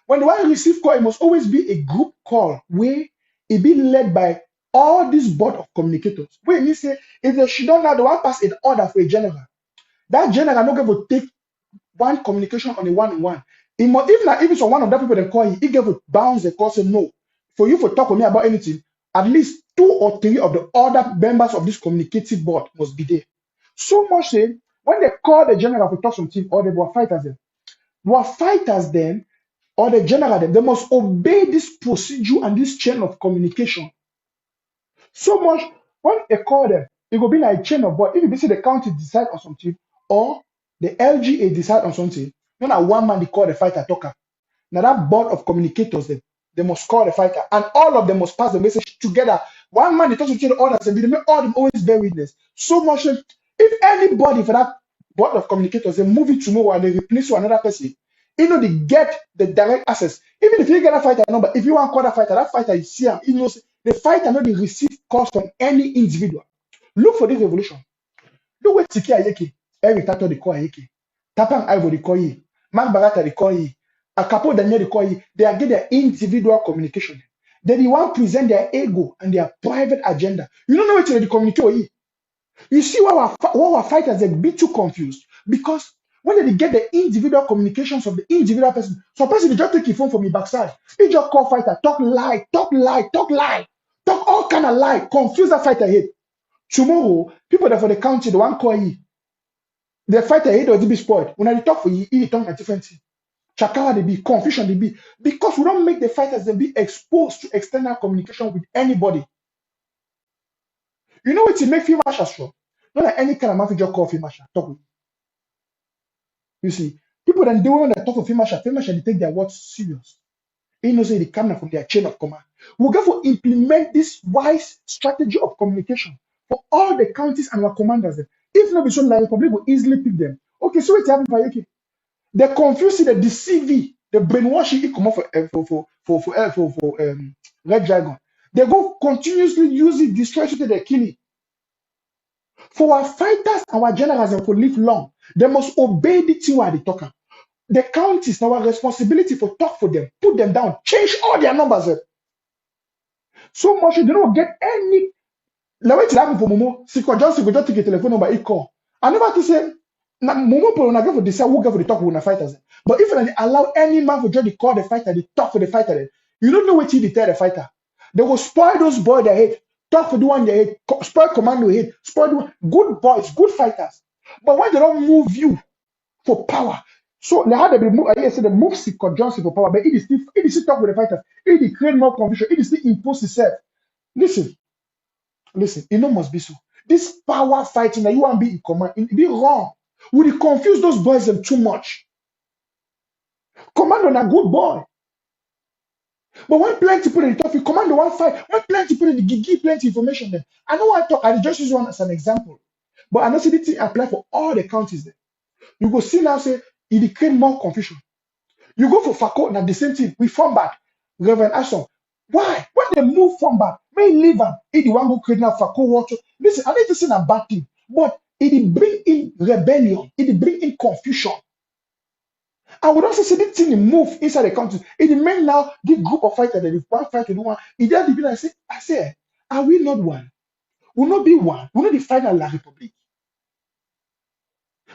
When the one receive call, it must always be a group call where it be led by all this board of communicators. Where it means say, if they should not know the one pass an order for a general, that general not going to take one communication on a one-on-one. It must, if it's on one of that people they call he gave a bounce the call say no. For you to talk with me about anything, at least 2 or 3 of the other members of this communicative board must be there. So much say when they call the general to talk something, or they were fighters then, or the general then, they must obey this procedure and this chain of communication. So much when they call them, it will be like a chain of board. If you see the county decide on something, or the LGA decide on something, not one man they call the fighter talker. Now that board of communicators, they must call the fighter, and all of them must pass the message together. One man they talk to the others, and they make all them always bear witness. So much that if anybody for that board of communicators, they move it tomorrow and they replace to another person, you know they get the direct access. Even if you get a fighter number, if you want to call that fighter you see him, you know the fighter know they receive calls from any individual. Look for this revolution. Look where Tiki Ayeke, Eric Tato they call Ayeke, Tapang Ivo they call ye, Mark Barata they call ye, Akapo Daniel they call ye. They are getting their individual communication. Then they want to present their ego and their private agenda. You don't know what they communicate with ye. You see why our fighters they be too confused because when they get the individual communications of the individual person, some person they just take your phone from your backside. He just call fighter, talk lie, talk all kind of lie, confuse that fighter head. Tomorrow, people that for the county, the one call ye, the fighter head or be spoiled. When I talk for you, he talk a different thing. Chakara they be, confusion they be, because we don't make the fighters they be exposed to external communication with anybody. You know what to make Field Marshal strong? Not like any kind of man just call Field Marshal, talk with you. You see, people then do when they talk to Field Marshal they take their words serious. He knows they come from their chain of command. We're going to implement this wise strategy of communication for all the counties and our commanders. If not, so the Republic will easily pick them. Okay, so what's happening for you? They confuse the deceive, the brainwashing. It come up for Red Dragon. They go continuously use it, destroy it, they kill it. For our fighters, our generals, and for live long, they must obey the thing while they talk. The counties now our responsibility for talk for them, put them down, change all their numbers. So much they don't get any. Now wait till happen for Momo. Siko just take a telephone number, he call. I never to say now Momo people when I go for decide who go for the talk with the fighters. But if they allow any man for just call the fighter, they talk for the fighter, you don't know what they tell the fighter. They will spoil those boys their head, talk for the one their head, spoil commando head, spoil the one. Good boys, good fighters. But when they don't move you for power, so they had to be move. I say the move Siko Johnson for power, but it is still talk with the fighters. It is create more confusion. It is still impose itself. Listen, it no must be so. This power fighting that you want to be in command, it be wrong. Would it confuse those boys them too much? Commando na good boy. But when plenty people in the talk, you command the one fight. When plenty people in the give plenty information then. I know I talk, I just use one as an example. But I know see the thing apply for all the counties there. You go see now say it create more confusion. You go for Fako and the same thing. We form back. Reverend Ashton. Why? When they move from back, may leave them. It the one who create now Fako water. Listen, I need to say a bad thing, but it bring in rebellion. It bring in confusion. I would also say this thing move inside the country. It may now the group of fighters that if one fight to do one, it just be like I say, are we not one? Will not be one. Will not be final La Republic.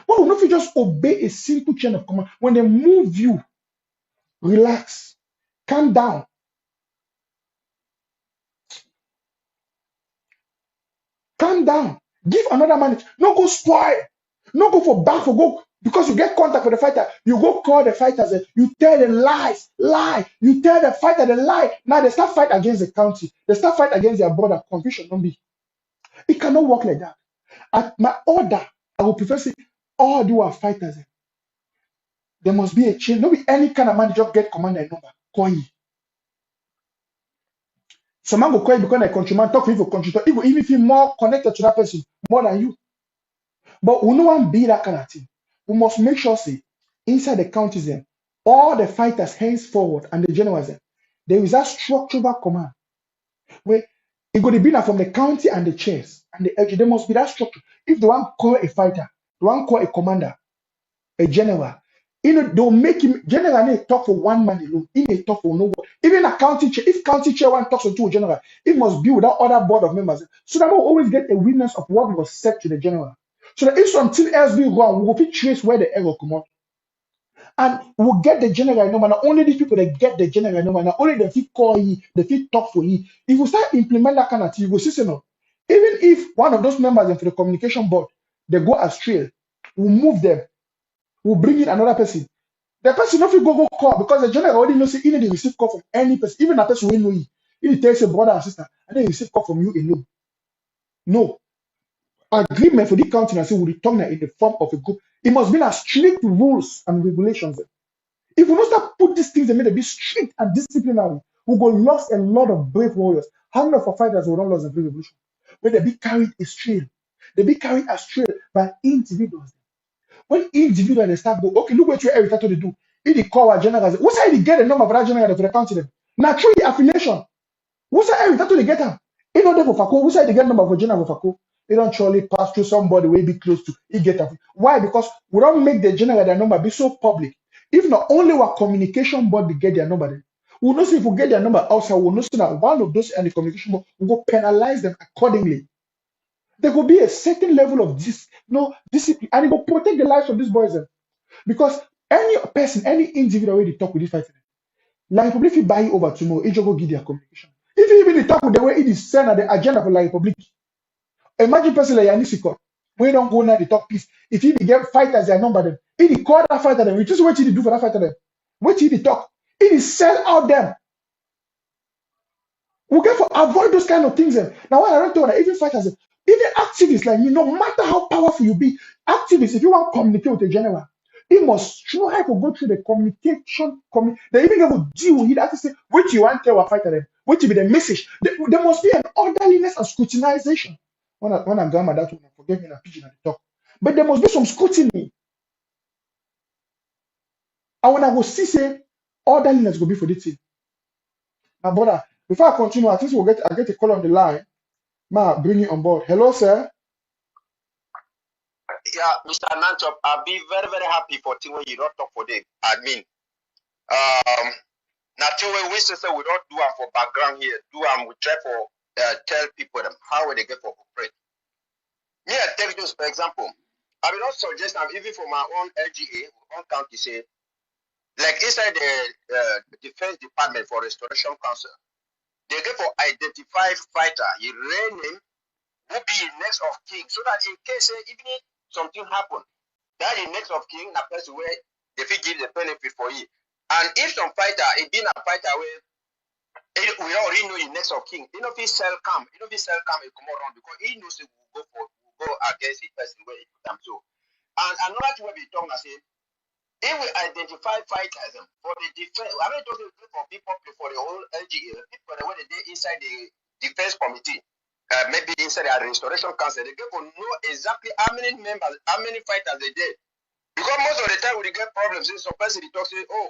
Why will not you just obey a simple chain of command? When they move you, relax, calm down. Calm down. Give another man. No go spoil. No go for back for go because you get contact with the fighter. You go call the fighters. You tell them lies, lie. You tell the fighter the lie. Now they start fight against the county. They start fight against their brother. Confusion don't be. It cannot work like that. At my order, I will prefer say all do are fighters. There must be a change. No be any kind of man just get command and number. Call you. Some man will call you because a countryman talk to you for country. Even if you more connected to that person more than you. But we no want be that kind of thing. We must make sure, say, inside the counties, all the fighters henceforward and the generals, there is a structural command where it could be now from the county and the chairs and the edge. There must be that structure. If the one call a fighter, the one call a commander, a general, they'll make him general need talk for one man alone. He may talk for no one. Even a county chair, if county chair one talks to a general, it must be without other board of members. So that we'll always get a witness of what was said to the general. So that if something else be wrong, we will trace where the error come out. And we'll get the general number. Not only these people that get the general number, not only the fit call you, the fit talk for you. If you start implement that kind of thing, you will see, say no. Even if one of those members for the communication board, they go astray, we'll move them, we'll bring in another person. The person not fit go call because the general already knows he need to receive call from any person, even a person who know you. He tells a brother and sister, and then receive call from you alone. No. Agreement for the county and say will return in the form of a group. It must be a strict rules and regulations. If we don't start put these things, they may be strict and disciplinary. We go lost a lot of brave warriors. How many of our fighters will not lose the brave revolution? When they be carried astray, they be carried astray by individuals. When individuals they start go, okay, look what you every time they do. If they call our generals, what's how they get the number of that general for the county them? Now through the affiliation. What's how every time they get them? You know them for Fako. What's how they get number for general for Fako? They don't surely pass through somebody way be close to he get them. Why? Because we don't make the general their number be so public. If not only our communication board we get their number, then we'll know if we get their number outside, we'll know that one of those and the communication board will go penalize them accordingly. There will be a certain level of discipline, and it will protect the lives of these boys. Because any person, any individual way they talk with this fighter, La Republic will buy it over tomorrow, it just go give their communication. If you even talk with the way it is sent at the agenda for La Republic, imagine person like Yanisiko, we don't go now, they talk peace. If he get fighters, their number them, if he call that fighter them, we just what he do for that fighter them. What he talk, it is sell out them. We get for avoid those kind of things. Now, what I don't know, even fighters, even activists like me, no matter how powerful you be, activists, if you want to communicate with a general, he must strive to go through the communication. They even have to deal with it. Have to say, what you want to tell a fighter them, what to be the message. There must be an orderliness and scrutinization. When I grammar that one, forget me in a pigeon at the top. But there must be some scrutiny. And when I will see say orderliness will be for this thing. My brother, before I continue, I think I get a call on the line. Ma, bring it on board. Hello, sir. Yeah, Mr. Nantop, I'll be very, very happy for thing when you don't talk for the admin. Now, we say we don't do them for background here. Do them, we try for tell people them how they get for operate. Me, I take this for example. I will not suggest them even for my own LGA, own county say, like inside the Defense Department for Restoration Council, they get for identify fighter, you rename him, who be next of king, so that in case even if something happen, that the next of king, a person where they will give the benefit for you. And if some fighter, it being a fighter where we already know the next of king, you know if he sell come, it come around because he knows it will go against the person where he put them so. And another thing where we talk, I say, if we identify fighters for the defense, I mean, talking for people for the whole LG LGA, people that were inside the defense committee, maybe inside the restoration council, they get to know exactly how many members, how many fighters they did. Because most of the time we get problems, some person talks say, oh,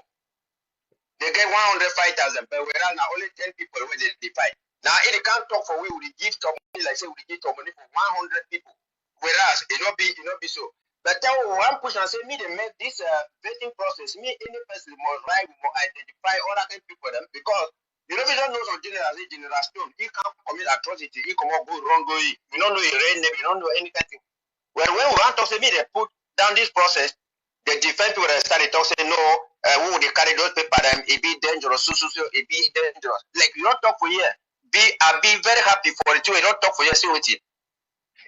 they get 100 fighters, but whereas now only 10 people where they fight. Now if they can't talk for we give some money, like say we give some money for 100 people. Whereas it not be so. But then one push and say me they make this vetting process, me any person must write, must identify all that kind of people them because you know we don't know some general say General Stone, he can't commit atrocity, he come up go wrong go. You don't know his real name, you don't know anything. When we want to say me they put down this process, the defense people started talk say no, who they carry those papers them, it be dangerous, so it be dangerous. Like you don't talk for here. I'll be very happy for it too. You don't talk for here, see what it.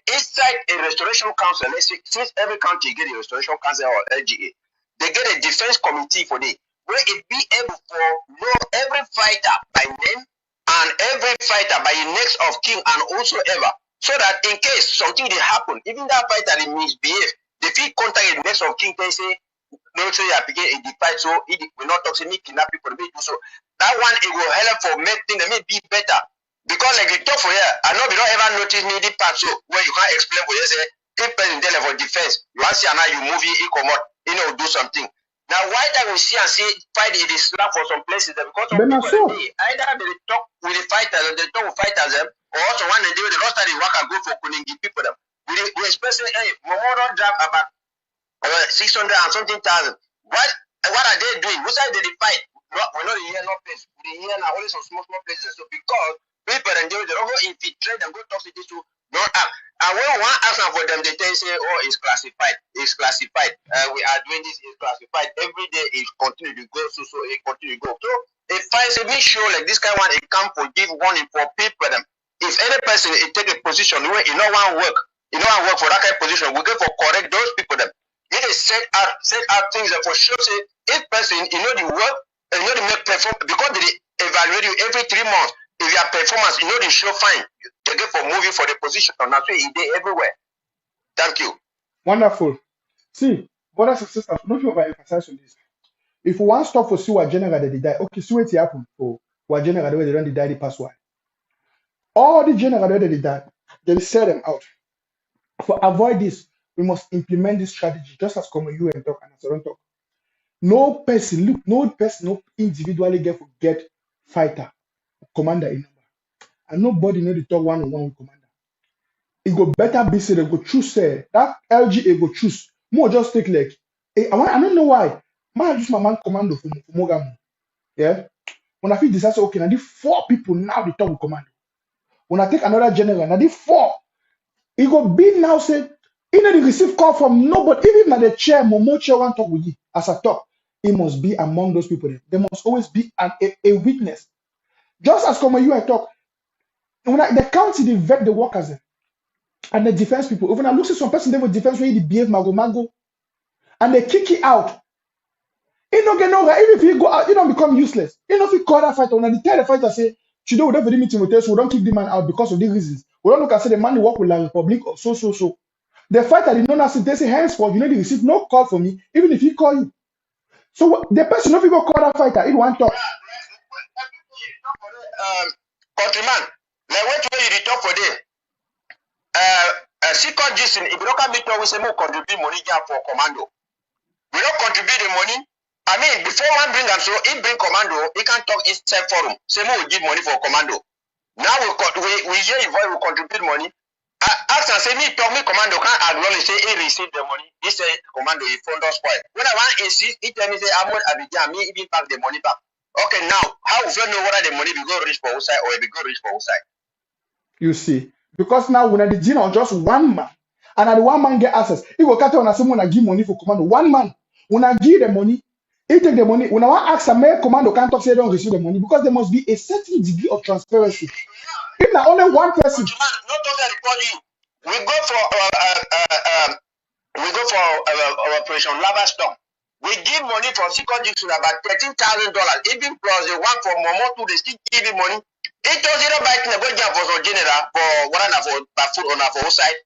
Inside a restoration council, let's say since every country get a restoration council or LGA, they get a defense committee for it, where it be able to know every fighter by name and every fighter by the next of kin and also ever, so that in case something they happen, even that fighter they misbehave, they feel contact the next of kin, they say, no say I begin a fight, so it will not talk to me, kidnap people, so that one it will help for make things may be better. Because like we talk for here, I know we don't ever notice me the part so where you can't explain for you say if person there for defense, you want to see now you movie it come out, you know, do something. Now why that we see and say fight it is slap for some places that because some people either they talk with the fighters, they talk with fighters them, or also one day they lost that they work and go for Kuningi people them. We especially hey, Momodo drop about 600 and something thousand. What are they doing? Which side did they fight? We're not here no place. We're here now only some small places. So because people and they don't go infiltrate and go talk to this to not act. And when one ask for them, they say, oh, it's classified. It's classified. We are doing this, it's classified. Every day it continue to go, so it continue to go. So if I say we show like this kind of one, it can forgive warning for people them. If any person it take a position where you know one work for that kind of position, we go for correct those people them. You need to set out things that for sure say if person you know the work and you know the make perform because they evaluate you every 3 months. If your performance, you know the show fine, they get for moving for the position. That's why it is everywhere. Thank you. Wonderful. See, brothers and sisters, don't you overemphasize on this. If we want stop for see what general that they die, okay, see what happen for what general the way they don't die the past why. All the general that they die, they sell them out. For avoid this, we must implement this strategy, just as come you and talk and as I don't talk. No person individually get fighter, commander in number. And nobody know the talk one-on-one with commander. It go better be said they go choose that LGA go choose. More just take like I don't know why. Man just my man commando for Mogamo. Yeah. When I feel decide okay, now the 4 people now they talk with commando. When I take another general, now the 4, it go be now say, you know, they receive call from nobody, even now the chair, Momo chair want talk with you. As I talk, it must be among those people. There must always be a witness. Just as come you I talk. When the county they vet the workers and the defense people, even I look at some person they will defense where they behave mago and they kick it out. You don't get no right. Even if you go out, you don't become useless. You know if you call that fighter, when they tell the fighter say, today we don't have meeting with us, we don't kick the man out because of these reasons. We don't look and say the man they work with the Republic or so. The fighter did not say they say henceforth, you know they receive no call from me, even if he call you. So the person if you go call that fighter, it won't talk. Countryman, like what you talk for them. Secret Jason, if you don't come meet we say more contribute money for commando. We don't contribute the money. I mean, before one bring them, so he bring commando, he can talk inside forum. Say more we give money for commando. Now we hear your voice, we contribute money. Ask and say me talk me commando can't acknowledge say he received the money. He say commando he found us spoil. When I want insist, he tell me say I'm not Abidjan, me even pack the money back. Okay, now how we know whether the money will go reach for outside or it will go reach for outside? You see, because now when the gene on just one man, and the one man get access, he will cut on as someone give money for commando. One man, when I give the money, he take the money. When I want ask a mail commando can't talk say they don't receive the money because there must be a certain degree of transparency. If not only one person, not only you. We go for Operation Lava Storm. We give money for Secret Jason about $13,000. Even plus the one for Momo too, they still give him money. It does not buy the go for some general for one for food on our side.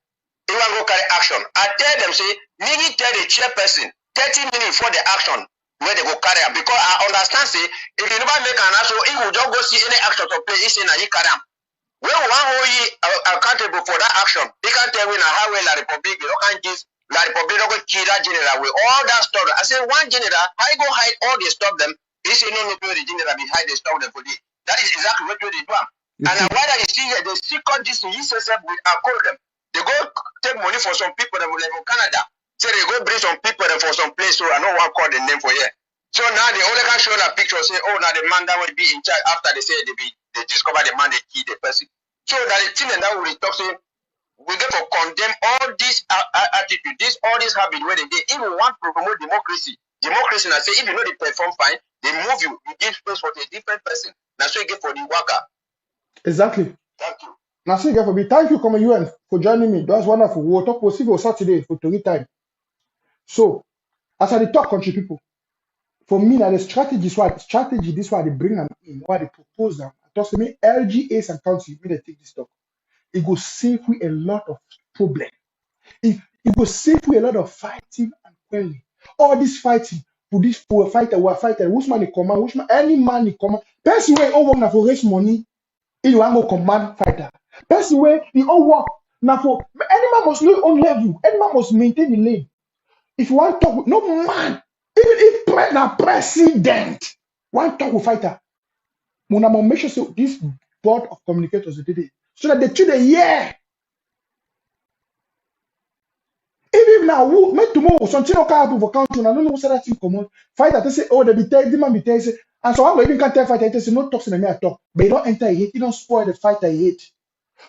They want to go carry action. I tell them say, maybe tell the chairperson 30 minutes for the action. where they go carry him. Because I understand, say, if you never make an answer, he will just go see any action to play, he say, now he carry him. When one hold you accountable for that action, he can tell you how well La Republic, you can't just La Republic don't go kill that general with all that stuff. I say, one general, how you go hide all the stuff them? He say, no, the general behind the stuff them for the. That is exactly what they do. And why that you see here, they secret this in USSF with call them. They go take money for some people that will live in Canada. So they go bring some people for some place, so I don't want to call the name for here. So now they only can show that picture, say, oh, now the man that will be in charge after they say they discover the man, they kill the person. So that the thing and that will talk, say, we get to condemn all this attitude, all this habit where they did. If we want to promote democracy, I say, if you know they perform fine, they move you give space for a different person. That's what you get for the worker. Exactly. Thank you. Now, so for me, thank you, Common UN, for joining me. That's wonderful. We'll talk possible Saturday for 3 time. So, as I talk country people, for me, now the strategy this why they bring them in, why they propose them. I talk to me, LGAs and council, when they take this talk, it will save we a lot of problem. It will save we a lot of fighting and quelling. All this fighting, for this for a fighter, which man they command, which man, any man they command. Person way all work for raise money, he want go command fighter. Person way he all work now for any man must know on level, any man must maintain the lane. If you want to talk with no man, even if president want to talk with fighter, Muna must make sure so this board of communicators did it so that they treat the year. Even now, make tomorrow something okay happen for country. I don't know what that thing come on. Fighter they say, oh, they be tell the man be tell say, and so I even can't tell fighter they say no talk to me I talk, but you don't enter a hate, you don't spoil the fighter hate.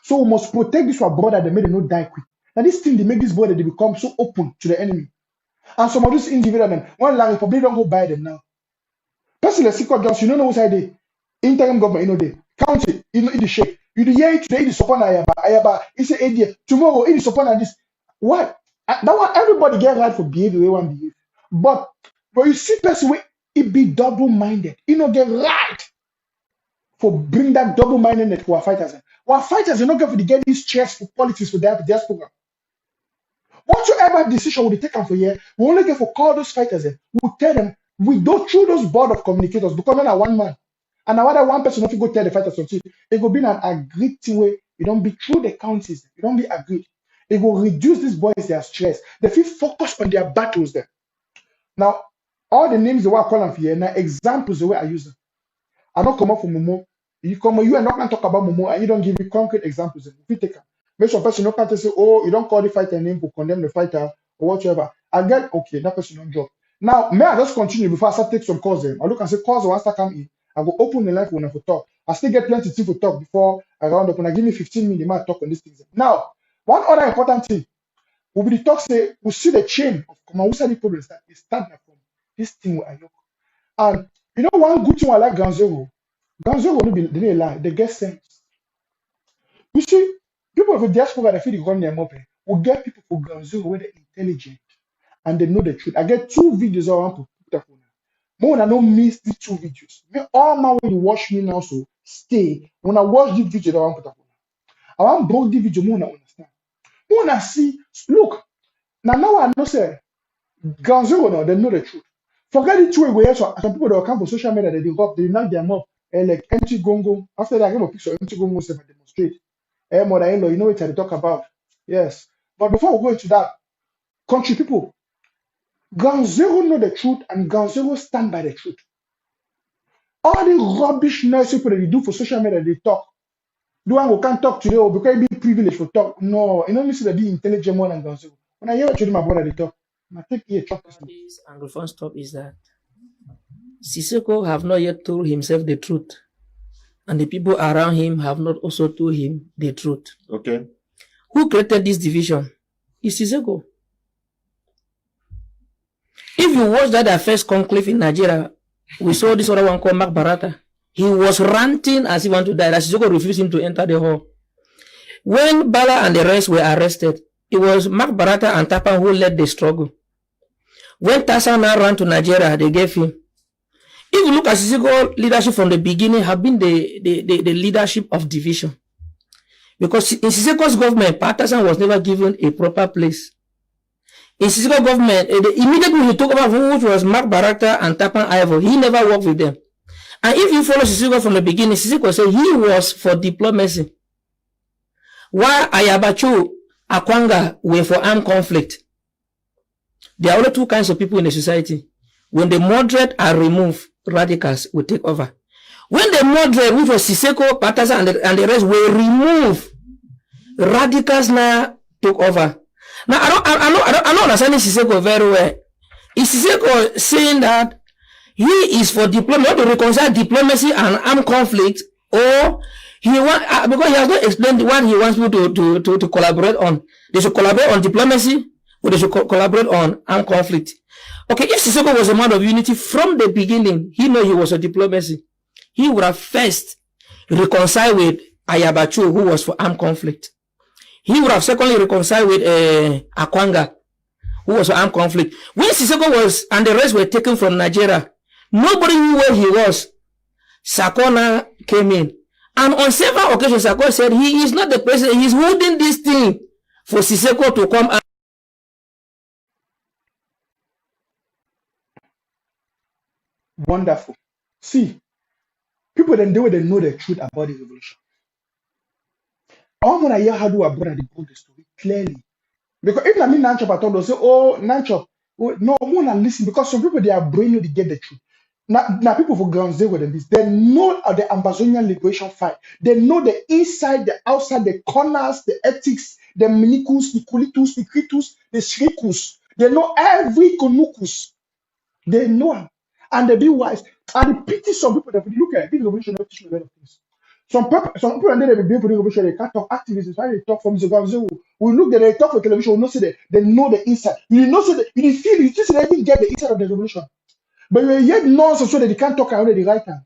So we must protect this our brother. They made them not die quick. Now this thing they make this border they become so open to the enemy. And some of these individuals, one La Republic don't go buy them now. Personally, secret jobs, you don't know what's idea. Interim government, you know they county, you know in the shape. You do yeah today, the support Ayaba. It's an idea. Tomorrow, it is support this. What? That one everybody get right for behavior, we want behave. But you see person where it be double-minded. You know get right for bring that double-mindedness for our fighters. Our fighters are not going to get these chairs for politics for their program. Whatsoever decision we take for here, we only get for call those fighters. We tell them we go through those board of communicators because not one man. And now other one person if you go tell the fighters something, it will be an agreed thing way. You don't be through the counties, you don't be agreed. It will reduce these boys their stress. They feel focused on their battles there. Now, all the names the way I call them for here, now examples the way I use them. I don't come up from Momo. You come, you are not going to talk about Momo and you don't give me concrete examples. If you take them. Make some person no can't say, oh, you don't call the fighter name to condemn the fighter or whatever. I get okay, that person don't drop. Now, may I just continue before I start take some calls? I look and say calls once I come in. I go open the line for one for talk. I still get plenty to talk before I round up. When I give me 15 minutes, I might talk on these things. Now, one other important thing will be the talk say we see the chain of Komawusani problems that is starting from this thing with Ayok. And you know one good thing I like Ground Zero will be they lie, they get sense. You see, people of the diaspora that feel they run them up will get people for Ground Zero where they're intelligent and they know the truth. I get 2 videos I want to put up on. More when I don't miss these 2 videos. Me all my way to watch me now, so stay. When I watch this video, I want to put up on. I want broke the video more than understand. More than see, look, now I know say Ground Zero now, they know the truth. Forget the 2 way so some people that will come for social media, they knock them up. Like empty gongo. After that, I give a picture of empty gongo and demonstrate. Mother-in-law, you know what I talk about. Yes. But before we go into that, country people, Ground Zero know the truth and Ground Zero stand by the truth. All the rubbish noise people that they do for social media, they talk. Do one who can't talk today or because it be privileged for talk. No, you know, listen to be intelligent more than Ground Zero. When I hear what you do, my brother, they talk. I take here, talk this. And the first stop is that Sisoko have not yet told himself the truth. And the people around him have not also told him the truth. Okay. Who created this division? It's Sisoko. If you watch that first conclave in Nigeria, we saw this other one called Mark Barata. He was ranting as he wanted to die. Sisoko refused him to enter the hall. When Bala and the rest were arrested, it was Mark Barata and Tapan who led the struggle. When Tassan now ran to Nigeria, they gave him. If you look at Sisoko leadership from the beginning, have been the leadership of division. Because in Siseko's government, Tassan was never given a proper place. in Siseko government, immediately he took over, which was Mark Barakta and Tapan Ivo. He never worked with them. And if you follow Siseko from the beginning, Siseko said he was for diplomacy. While Ayabacho, Akwanga were for armed conflict. There are only two kinds of people in the society. When the moderate are removed, radicals will take over. When the moderate, which was Siseko, Patasa, and the rest were removed, radicals now took over. Now I don't understand Siseko very well. Is Siseko saying that he is for diplomacy, to reconcile diplomacy and armed conflict, or he want because he has not explained what he wants people to collaborate on? They should collaborate on diplomacy, or they should collaborate on armed conflict. Okay, if Siseko was a man of unity from the beginning, he knew he was a diplomacy. He would have first reconciled with Ayabacho, who was for armed conflict. He would have secondly reconciled with Akwanga, who was for armed conflict. When Siseko was and the rest were taken from Nigeria, nobody knew where he was. Sakona came in. And on several occasions, Sako said he is not the president. He's holding this thing for Siseko to come out. Wonderful. See, people then they know the truth about the revolution. I want to hear how do I brother they told the story clearly. Because if I mean Nanchop at all, they'll say, oh, Nanchop, oh, no, I want to listen because some people they are brain you to get the truth. Now people for ground zero than this. They know the Amazonian liberation fight. They know the inside, the outside, the corners, the ethics, the minicus, the kulitus, the kritus, the shrikus. They know every konukus. They know them. And they be wise. And the pity some people that look at this revolution not teach you a lot of things. Some people and then they be for the revolution, they can't talk activists, why they talk from the ground zero. We look at they talk for television, we know say they know the inside. You know say that you feel you just didn't get the inside of the revolution. But you yet nonsense so that they can't talk around the right hand.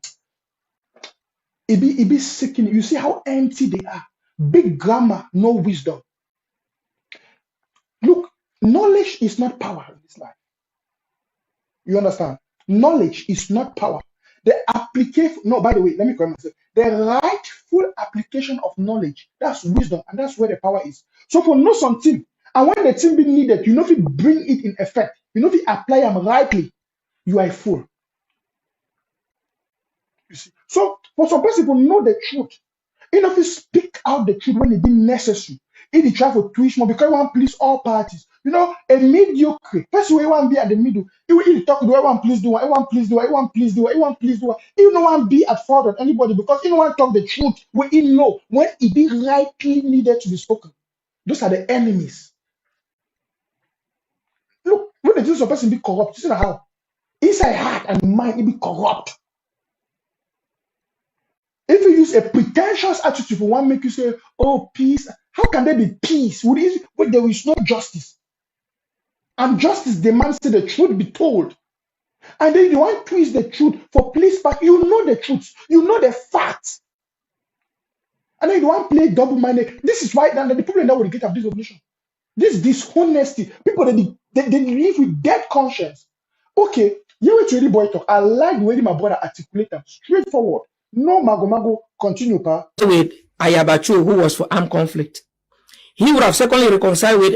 It be sickening. You see how empty they are. Big grammar, no wisdom. Look, knowledge is not power in this life. You understand? Knowledge is not power. The application, no, by the way, let me correct myself. The rightful application of knowledge, that's wisdom, and that's where the power is. So for know something, and when the thing be needed, you know if you bring it in effect, you know if you apply them rightly, you are a fool. You see. So for some people know the truth. Enough to speak out the truth when it be necessary. If you try for twist more because you want to please all parties. You know, a mediocre person who want to be at the middle. You will talk to everyone, please do what, everyone, please do what, everyone, please do what, everyone, please do what. You don't want to be at fault of anybody because you don't want to talk the truth when you know when it be rightly needed to be spoken. Those are the enemies. Look, when the Jesus of person be corrupt, you see how inside heart and mind it be corrupt. If you use a pretentious attitude for one, make you say, "Oh, peace." How can there be peace when there is no justice? And justice demands that the truth be told. And then you want to twist the truth for place back. You know the truth. You know the facts. And then you want to play double-minded. This is why the problem that will get of this revolution. This dishonesty. People, they live with dead conscience. Okay, you wait till boy talk. I like the way my brother articulate them. Straightforward. No mago, continue, pa. With Ayabacho, who was for armed conflict. He would have secondly reconciled with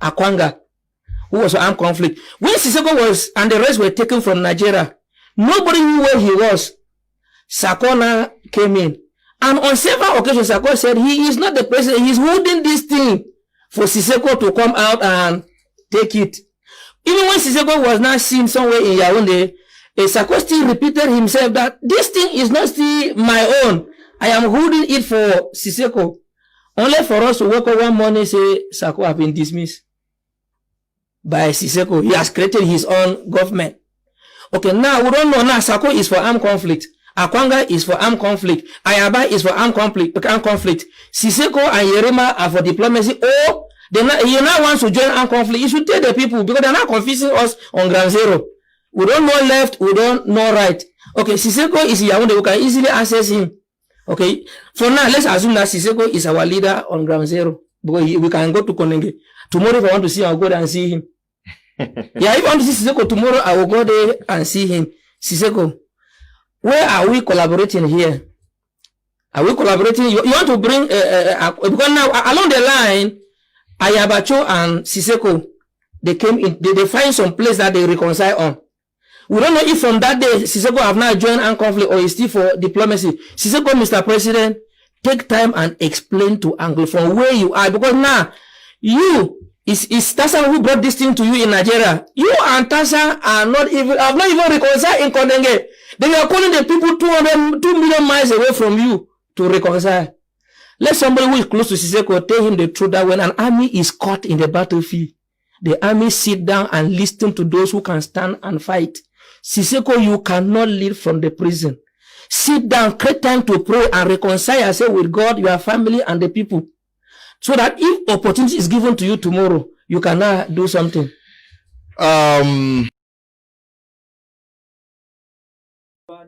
Akwanga, who was for armed conflict. When Siseko was and the rest were taken from Nigeria, nobody knew where he was. Sakona came in. And on several occasions, Sako said he is not the president. He's holding this thing for Siseko to come out and take it. Even when Siseko was not seen somewhere in Yaoundé, Sako still repeated himself that this thing is not still my own. I am holding it for Siseko. Only for us to wake up one morning and say, Sako have been dismissed by Siseko. He has created his own government. Okay, now we don't know now. Sako is for armed conflict. Akwanga is for armed conflict. Ayaba is for armed conflict. Siseko and Yerima are for diplomacy. Oh, he now wants to join armed conflict. You should tell the people because they're not confusing us on ground zero. We don't know left, we don't know right. Okay, Siseko is Yaoundé. We can easily access him. Okay, for now, let's assume that Siseko is our leader on ground zero. Because we can go to Konenge. Tomorrow, if I want to see him, I'll go there and see him. Yeah, if I want to see Siseko tomorrow, I will go there and see him. Siseko, where are we collaborating here? Are we collaborating? You want to bring, because now, along the line, Ayabacho and Siseko, they came in, they find some place that they reconcile on. We don't know if from that day Siseko have now joined armed conflict or is still for diplomacy. Siseko, Mr. President, take time and explain to Anglo from where you are, because now you is Tasa who brought this thing to you in Nigeria. You and Tasa are not even have not even reconciled in Kondenge. They are calling the people 2 million miles away from you to reconcile. Let somebody who is close to Siseko tell him the truth that when an army is caught in the battlefield, the army sit down and listen to those who can stand and fight. Siseko, you cannot lead from the prison. Sit down, create time to pray and reconcile yourself with God, your family, and the people. So that if opportunity is given to you tomorrow, you can now do something.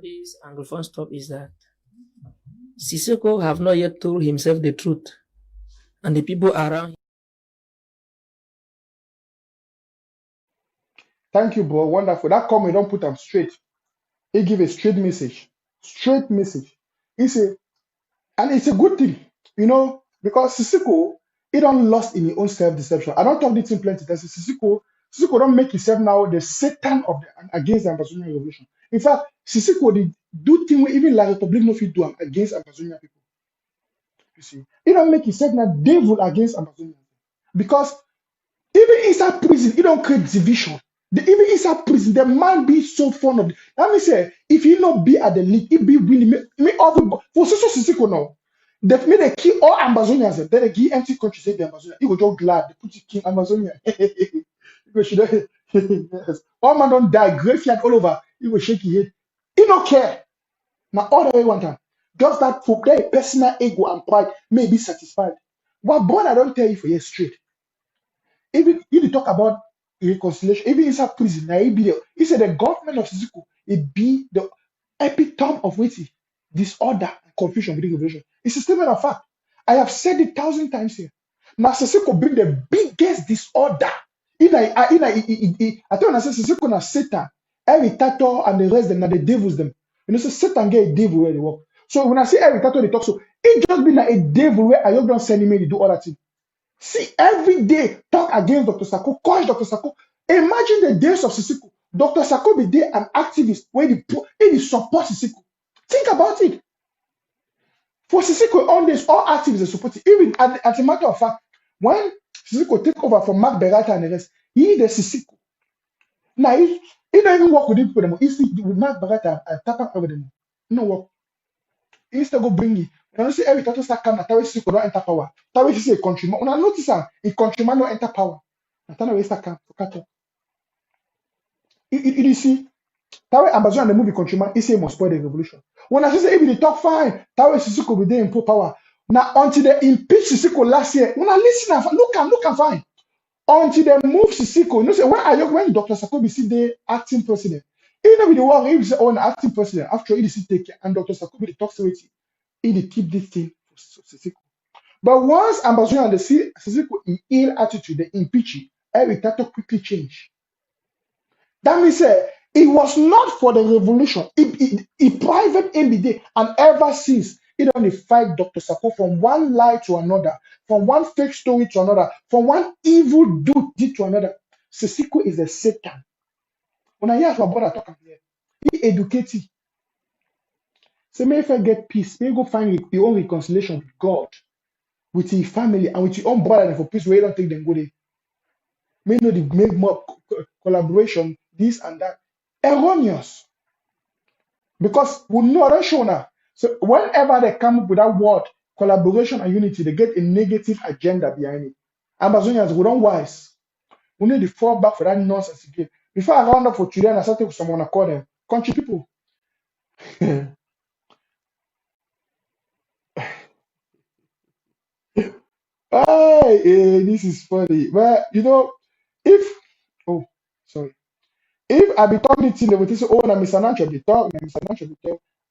This Anglophone stop is that Siseko have not yet told himself the truth. And the people around. Thank you, bro. Wonderful. That comment don't put them straight. He give a straight message. Straight message. And it's a good thing, you know, because Siseko, he don't lost in his own self-deception. I don't talk this in plenty. That's Siseko don't make himself now the Satan of against the Ambazonian revolution. In fact, Siseko did do things even like Republic no fit do against Ambazonian people. You see, he don't make himself now devil against Ambazonian, because even inside prison, he don't create division. Even inside prison, the man be so fond of it. Let me say, if he not be at the league, he be willing me everybody for Siseko now. They kill all Ambazonians. Then they give empty countries say the Amazonian. He go just glad they put king Amazonia. Yes. All man don't die, graveyard all over. He will shake his head. He don't care. Now all the way one time. Just that for their personal ego and pride may be satisfied. What boy I don't tell you for years straight. Even if you talk about reconciliation, even inside prison, now he said the government of Siseko, it be the epitome of waiting, disorder and confusion within the revolution. It's a statement of fact. I have said it 1,000 times here. Now Siseko bring the biggest disorder. I tell you, Siseko na Satan, every tattoo and the rest them, now the devils them. You know, so Satan get a devil where they work. So when I say every tattoo they talk, so it just be like a devil where I don't send him to do all that thing. See, every day talk against Dr. Sako, coach Dr. Sako. Imagine the days of Siseko. Dr. Sako be there an activist where he support Siseko. Think about it. For Siseko, all this, all activists support it. Even as a matter of fact, when Siseko take over from Mark Berata and the rest, he the Siseko. Now he don't even work with him for them. He see with Mark Berata and tap over them. No work. He used to go bring it. When I say every time start coming, Tawe Siseko don't enter power. Tawe is a countryman. When I notice that a countryman don't enter power, and Tawe start come to catch up. You see, Tawe Ambazo and the movie countryman, he say he must spoil the revolution. When I say if they talk fine, Tawe Siseko be there in full power. Now until they impeach Siseko last year, when I listen and look and fine. Until they move Siseko, you know, say when Dr. Sako be see the acting president, even with the war, he was on acting president after he see take care, and Dr. Sako be the talk with he keep this thing for Siseko. But once Ambazonian and the see Siseko in ill attitude, they impeach it, every title quickly change. That means it was not for the revolution. It private MBD, and ever since it only fight Dr. Sako from one lie to another, from one fake story to another, from one evil deed to another. Siseko is a Satan. When I hear my brother talking here, he educated. So may if I get peace, may go find your own reconciliation with God, with your family, and with your own brother for peace where you don't take them go there. May know the make more collaboration, this and that. Erroneous. Because we know that show now. So whenever they come up with that word, collaboration and unity, they get a negative agenda behind it. Ambazonians, we don't wise. We need to fall back for that nonsense again. Before I round up for today, I started with someone I call them country people. This is funny. But you know, if I be talking to them, say, oh, na Mr. Nancho be talk,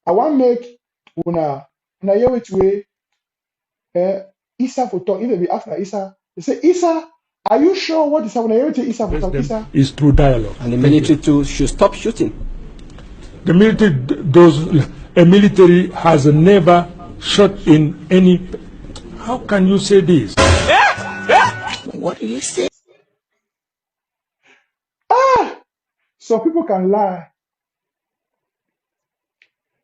I want make una hear which way Isa for talk. If they be after Isa, they say, Isa, are you sure what is happening? Hear Isa for talk. Isa is through dialogue. And the military too should stop shooting. The military a military has never shot in any. How can you say this? What do you say? some people can lie.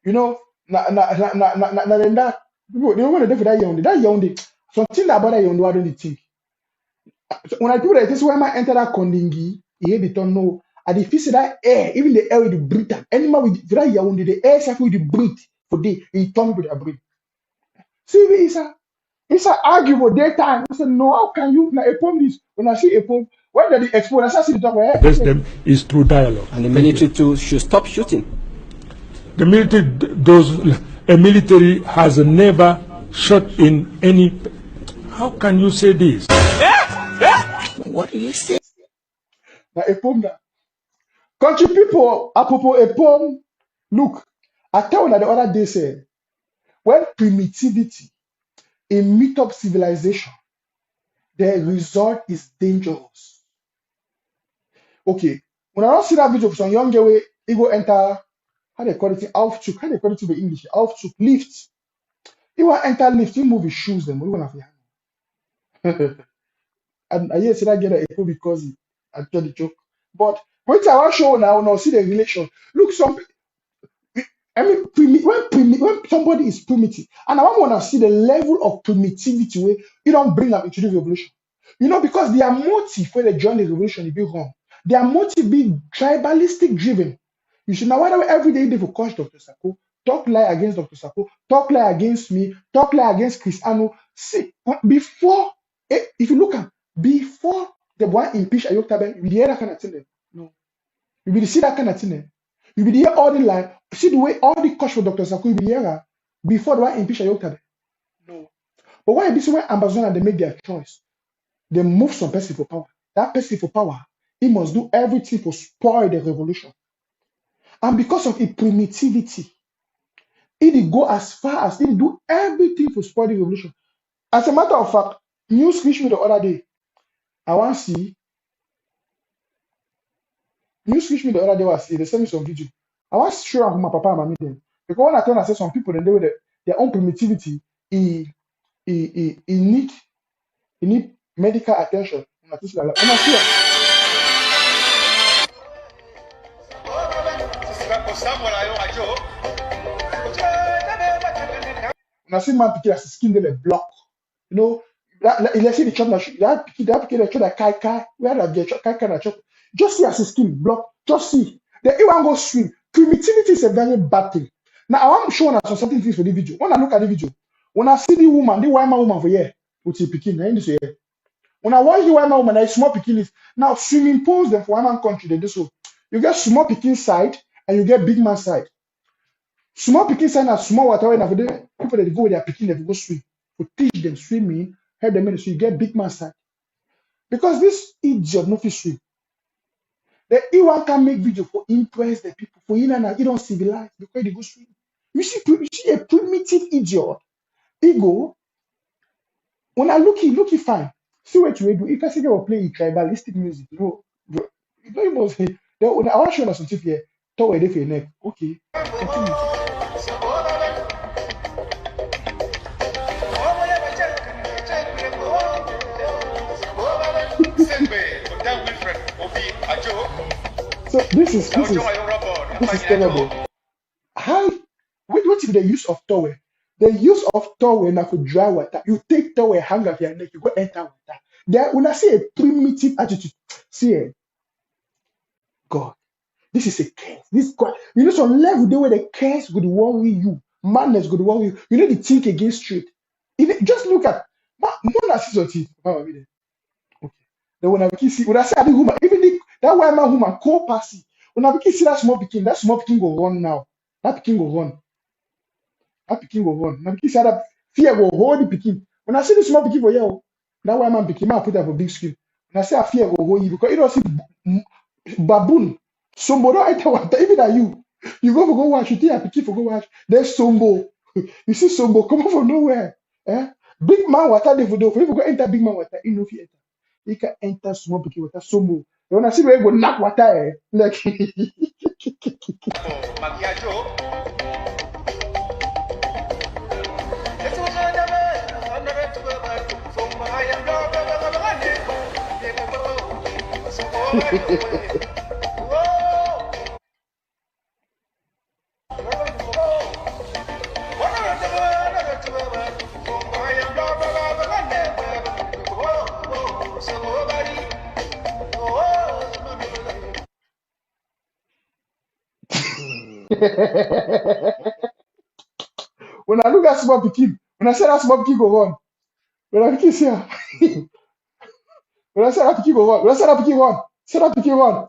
You know, then that people they want to do for that young. That young, something about that young, I don't think. So when I do that, this is when I enter that condingi, they don't know. And if you see that air, even the air with the breathe, animal with that young, the air cycle with the breathe for day, he turn with the breathe. See, it's a arguable daytime. I said, no, how can you like a poem this? When I see a poem, when did the expose? I see the top where Against them is through dialogue. And the military too should stop shooting. The military a military has never shot in any. How can you say this? What do you say? like a poem that country people, apropos a poem. Look, I tell you the other day said when primitivity in meet up civilization, the result is dangerous. Okay, when I don't see that video of some young girl, he go enter how they call it Aufzug, how they call it in English, Aufzug lift. He want enter lift, he move his shoes them. What you want to And I hear say that get a because he actually joke. But when I want show now see the relation. Look, I mean, when somebody is primitive, and I want to see the level of primitivity where you don't bring them into the revolution. You know, because their motive when they join the revolution, it be wrong. Their motive be tribalistic driven. You should know why every day they will coach Dr. Sako, talk lie against Dr. Sako, talk lie against me, talk lie against Cristiano. See, before, if you look at before the one impeach Ayok Tabe, you hear that kind of thing there. No. You will see that kind of thing there. You will hear all the line. See the way all the coach for Dr. Sako, you will hear her before the one impeach Ayok Tabe. No. But why this when Amazon they make their choice? They move some person for power. That person for power, he must do everything to spoil the revolution. And because of its primitivity, it go as far as it do everything to spoil the revolution. As a matter of fact, news reached me the other day. I want to see. News reached me the other day. Was see they sent me some video. I want to show my papa and mommy them because when I turn and say some people then they with their own primitivity, he need medical attention. And I see when I see man picking as skin they block, you know. Let's see the chop that picking the chop that kai where the chop kai na chop. Just see as his skin block. Just see. The you want go swim. Primitivity is a very bad thing. Now I want to show us something things for the video. When I look at the video, when I see the woman, the white man woman for here, with the picking, I this here. When I watch the white man woman, I small picking is now swimming pools them for white man country. They do so. You get small picking side and you get big man side. Small picking side and small water when for the people that go with their picking, they go swim. To teach them swimming, help them in so you get big man side. Because this idiot no fish swim. The E1 can make video for impress the people for you and you don't civilize because they go swim. You see a primitive idiot. Ego. When I look fine. See what you do. If I say they will play tribalistic music, you must say. I want to show you something here. Talk away for your neck. Okay. Continue. So this is terrible. How what is the use of towel? The use of towel now for dry water. You take towel, hang up your neck, you go enter water. There when I see a primitive attitude, see God, this is a curse. This God, you know some level there where the curse would worry you, madness would worry you. You need to think against straight. Even just look at more see okay. Then when I see when I say the woman, even that white man woman call passy. When I see that small picking go run now. That picking go run. That picking go run. Now see that fear go hold the picking. When I see the small picking for you, that white man picking, I put that for big screen. When I say a fear go hold you because you don't see baboon. Sombo don't enter water, even at you. You go watch, you think I picking for go watch. There's Sombo. You see Sombo come from nowhere. Big man water they for do. If you go enter big man water, you know if you enter. You can enter small picking water, Sombo. When I see where you go knock water, like When I look at small pikin, when I say that small pikin go run, when I pikin see her, when I say that pikin go run, when I say that pikin run, say that pikin run.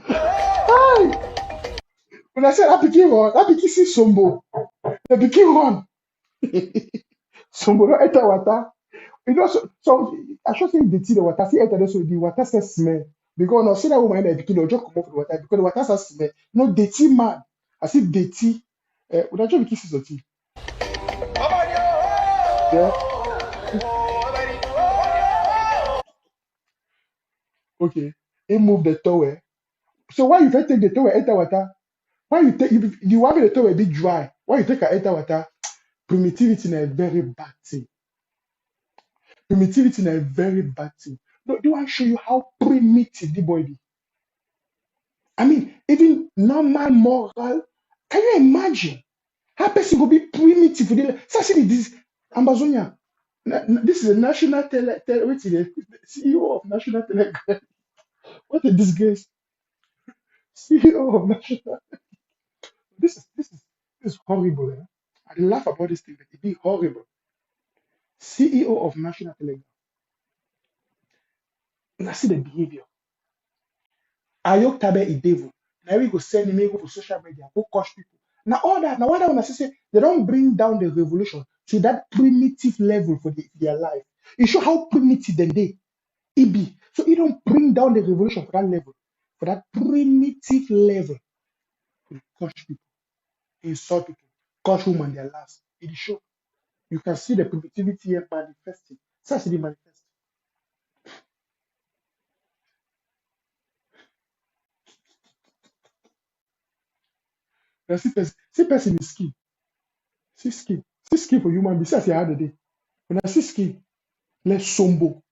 Hi. When I say that pikin run, that pikin see Sombo, the pikin run. Sombo don't enter water. You know, so I should say the tea the water, see enter so the water says smell. Because now see that woman in the pikin, they'll just come off the water because the water says smell. No dirty man. I see dirty. Would I just kiss his tea? Yeah. Okay. He move the towel. So why you take the towel enter water? Why you take you want me the towel be dry? Why you take a enter water? Primitivity is a very bad thing. Primitivity is a very bad thing. No, do I show you how primitive the boy be? I mean, even normal moral. Can you imagine how person will be primitive? So see this Amazonia. This is a national wait, the CEO of National Telegram. What a disgrace. CEO of National. This is horrible. Eh? I laugh about this thing, but it be horrible. CEO of National Telegram. And I see the behavior. Ayok Tabe is devil. Now we go send him go for social media, go coach people. Now all that, now what I want to say, they don't bring down the revolution to that primitive level for their life. It show how primitive then it be. So it don't bring down the revolution for that level, for that primitive level. To coach people, insult people, coach women their last. It show. You can see the primitivity here manifesting. So I see the manifest. Now see person is skin. See skin. See skin for human beings. See as you had the day. When I see skin, let's sombo.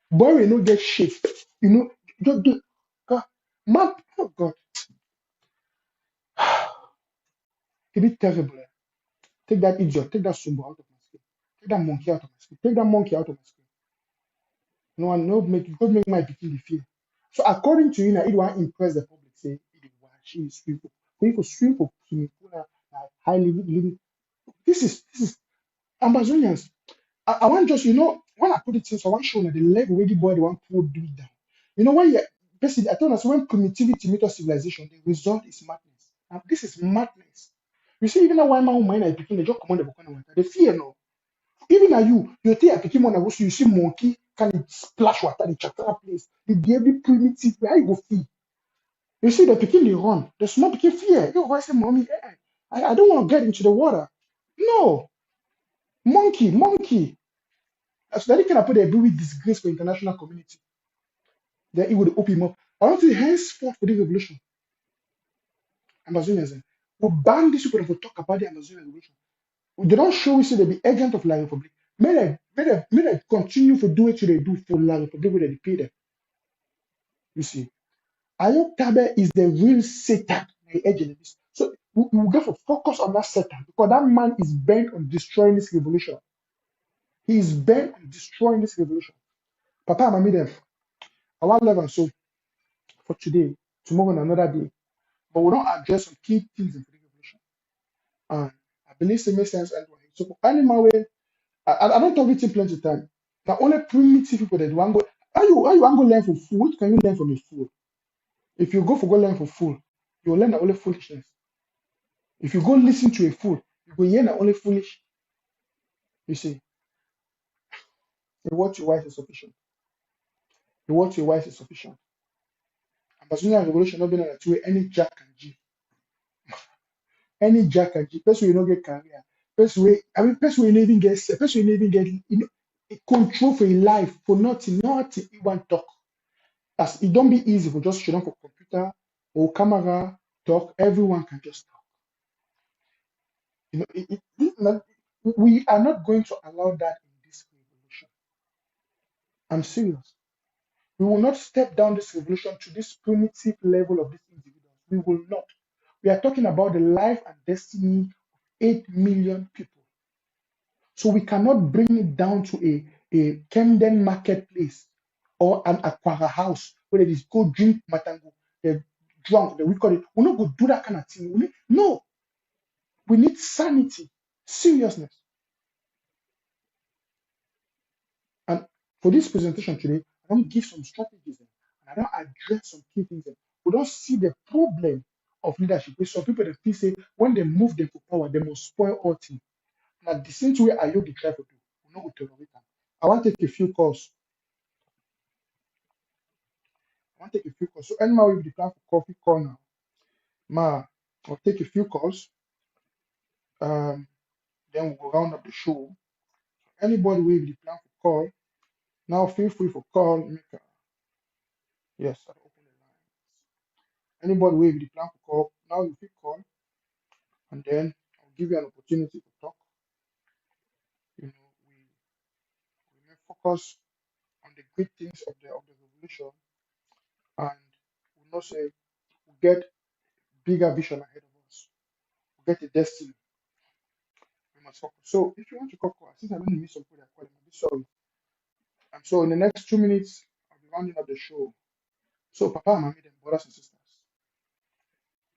Boy, we no get shape. You know, just do God, man, oh God. It be terrible. Eh? Take that idiot, take that sombo out of my skin. Take that monkey out of my skin. Take that monkey out of my skin. No one no make God make my pikin the fear. So according to you now, it want impress the public. Say it was she is swim for. We could swim for swimming pool now, high living. This is Amazonians. I want just, when I put it in, so I want to show you the level where the boy they want to do it down. You know, when you basically, I told us when primitivity meets civilization, the result is madness. Now, this is madness. You see, even a white man who mind I became the job command the book on the fear no. Even at you take a Pokemon and you see monkey can splash water the chapter place. You give the primitive where you go feel. You see the Pekin they run, the small Pekin fear. You go say, mommy, I don't want to get into the water. No, monkey. So that kind of put a very disgrace for international community. Then it would open him up. I want to henceforth for the revolution. Amazonians will ban these people to talk about the Amazonian revolution. They don't show we say they be agent of La Republic. May they continue to do what they do for La Republic where they pay them. You see, Ayok Tabe is the real Satan, the agent of this. So we have to focus on that Satan because that man is bent on destroying this revolution. He is bent on destroying this revolution. Papa, I'm them. I want level so for today, tomorrow, and another day. But we don't address some key things in the revolution. And I believe it makes sense anyway. So for animal way, I don't talk with you plenty of time. Now only primitive people that want go. How you want to learn from food? What can you learn from a fool? If you go learn from fool, you will learn the only foolishness. If you go listen to a fool, you will hear the only foolish. You see, the word your wife is sufficient. The word your wife is sufficient. Amazonian revolution not been on that way any jack and G. Any jack and G. Person will not get career. Person will not even get control for your life for nothing you want talk. As it don't be easy for just shut down for computer or camera talk, everyone can just talk. We are not going to allow that in this revolution. I'm serious. We will not step down this revolution to this primitive level of these individuals. We will not. We are talking about the life and destiny of 8 million people. So we cannot bring it down to a Camden marketplace or an Aquara house where they just go drink matango, they're drunk, we call it. We're not going to do that kind of thing. No, we need sanity, seriousness. And for this presentation today, I don't give some strategies and I don't address some key things. We don't see the problem of leadership. With some people that feel say when they move them to power, they must spoil all things. Now the same way I the try to do. We not tolerate them. I want to take a few calls. So anyway, we plan for coffee call now. I'll take a few calls. Then we'll round up the show. Anybody with the plan for call, now feel free for call. Yes, I'll open the line. Anybody with the plan for call, now you can call, and then I'll give you an opportunity to talk. We may focus on the great things of the revolution, and we'll not say we'll get bigger vision ahead of us. We'll get a destiny. We must focus. So if you want to call, since I'm going to miss some people that call, I'm sorry. And so in the next 2 minutes, I'll be rounding up the show. So Papa and Mommy, them brothers and sisters,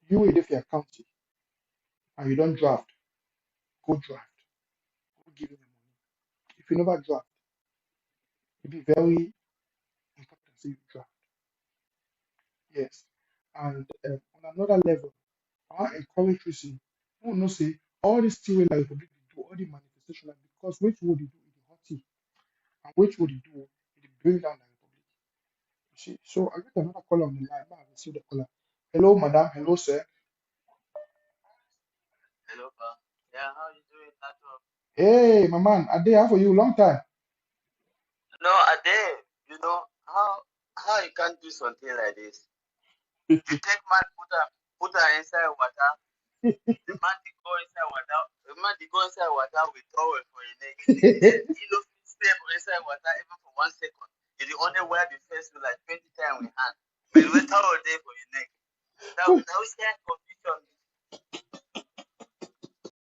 you if you're county and you don't draft, go draft. Go give them the money. If you never draft, it'll be very important to you draft. Yes. And on another level, I want to encourage you see, I want to say all this thing like Republic do, all the manifestation, like, because which would you do in the hot tea, and which would you do it bring down the Republic. You see, so I got another caller on the line. Now I see the caller. Hello, madam. Hello, sir. Hello, pa. Yeah, how you doing, Nato? Hey, my man. Ade, how for you? Long time. No, Ade, you know how you can't do something like this. You take man, put her inside water. The man they go inside water. The man they go inside water with towel for your neck. You know, step inside water even for 1 second. You the only wear the face with like 20 times with hand. But with towel there for your neck. Now we can't confuse.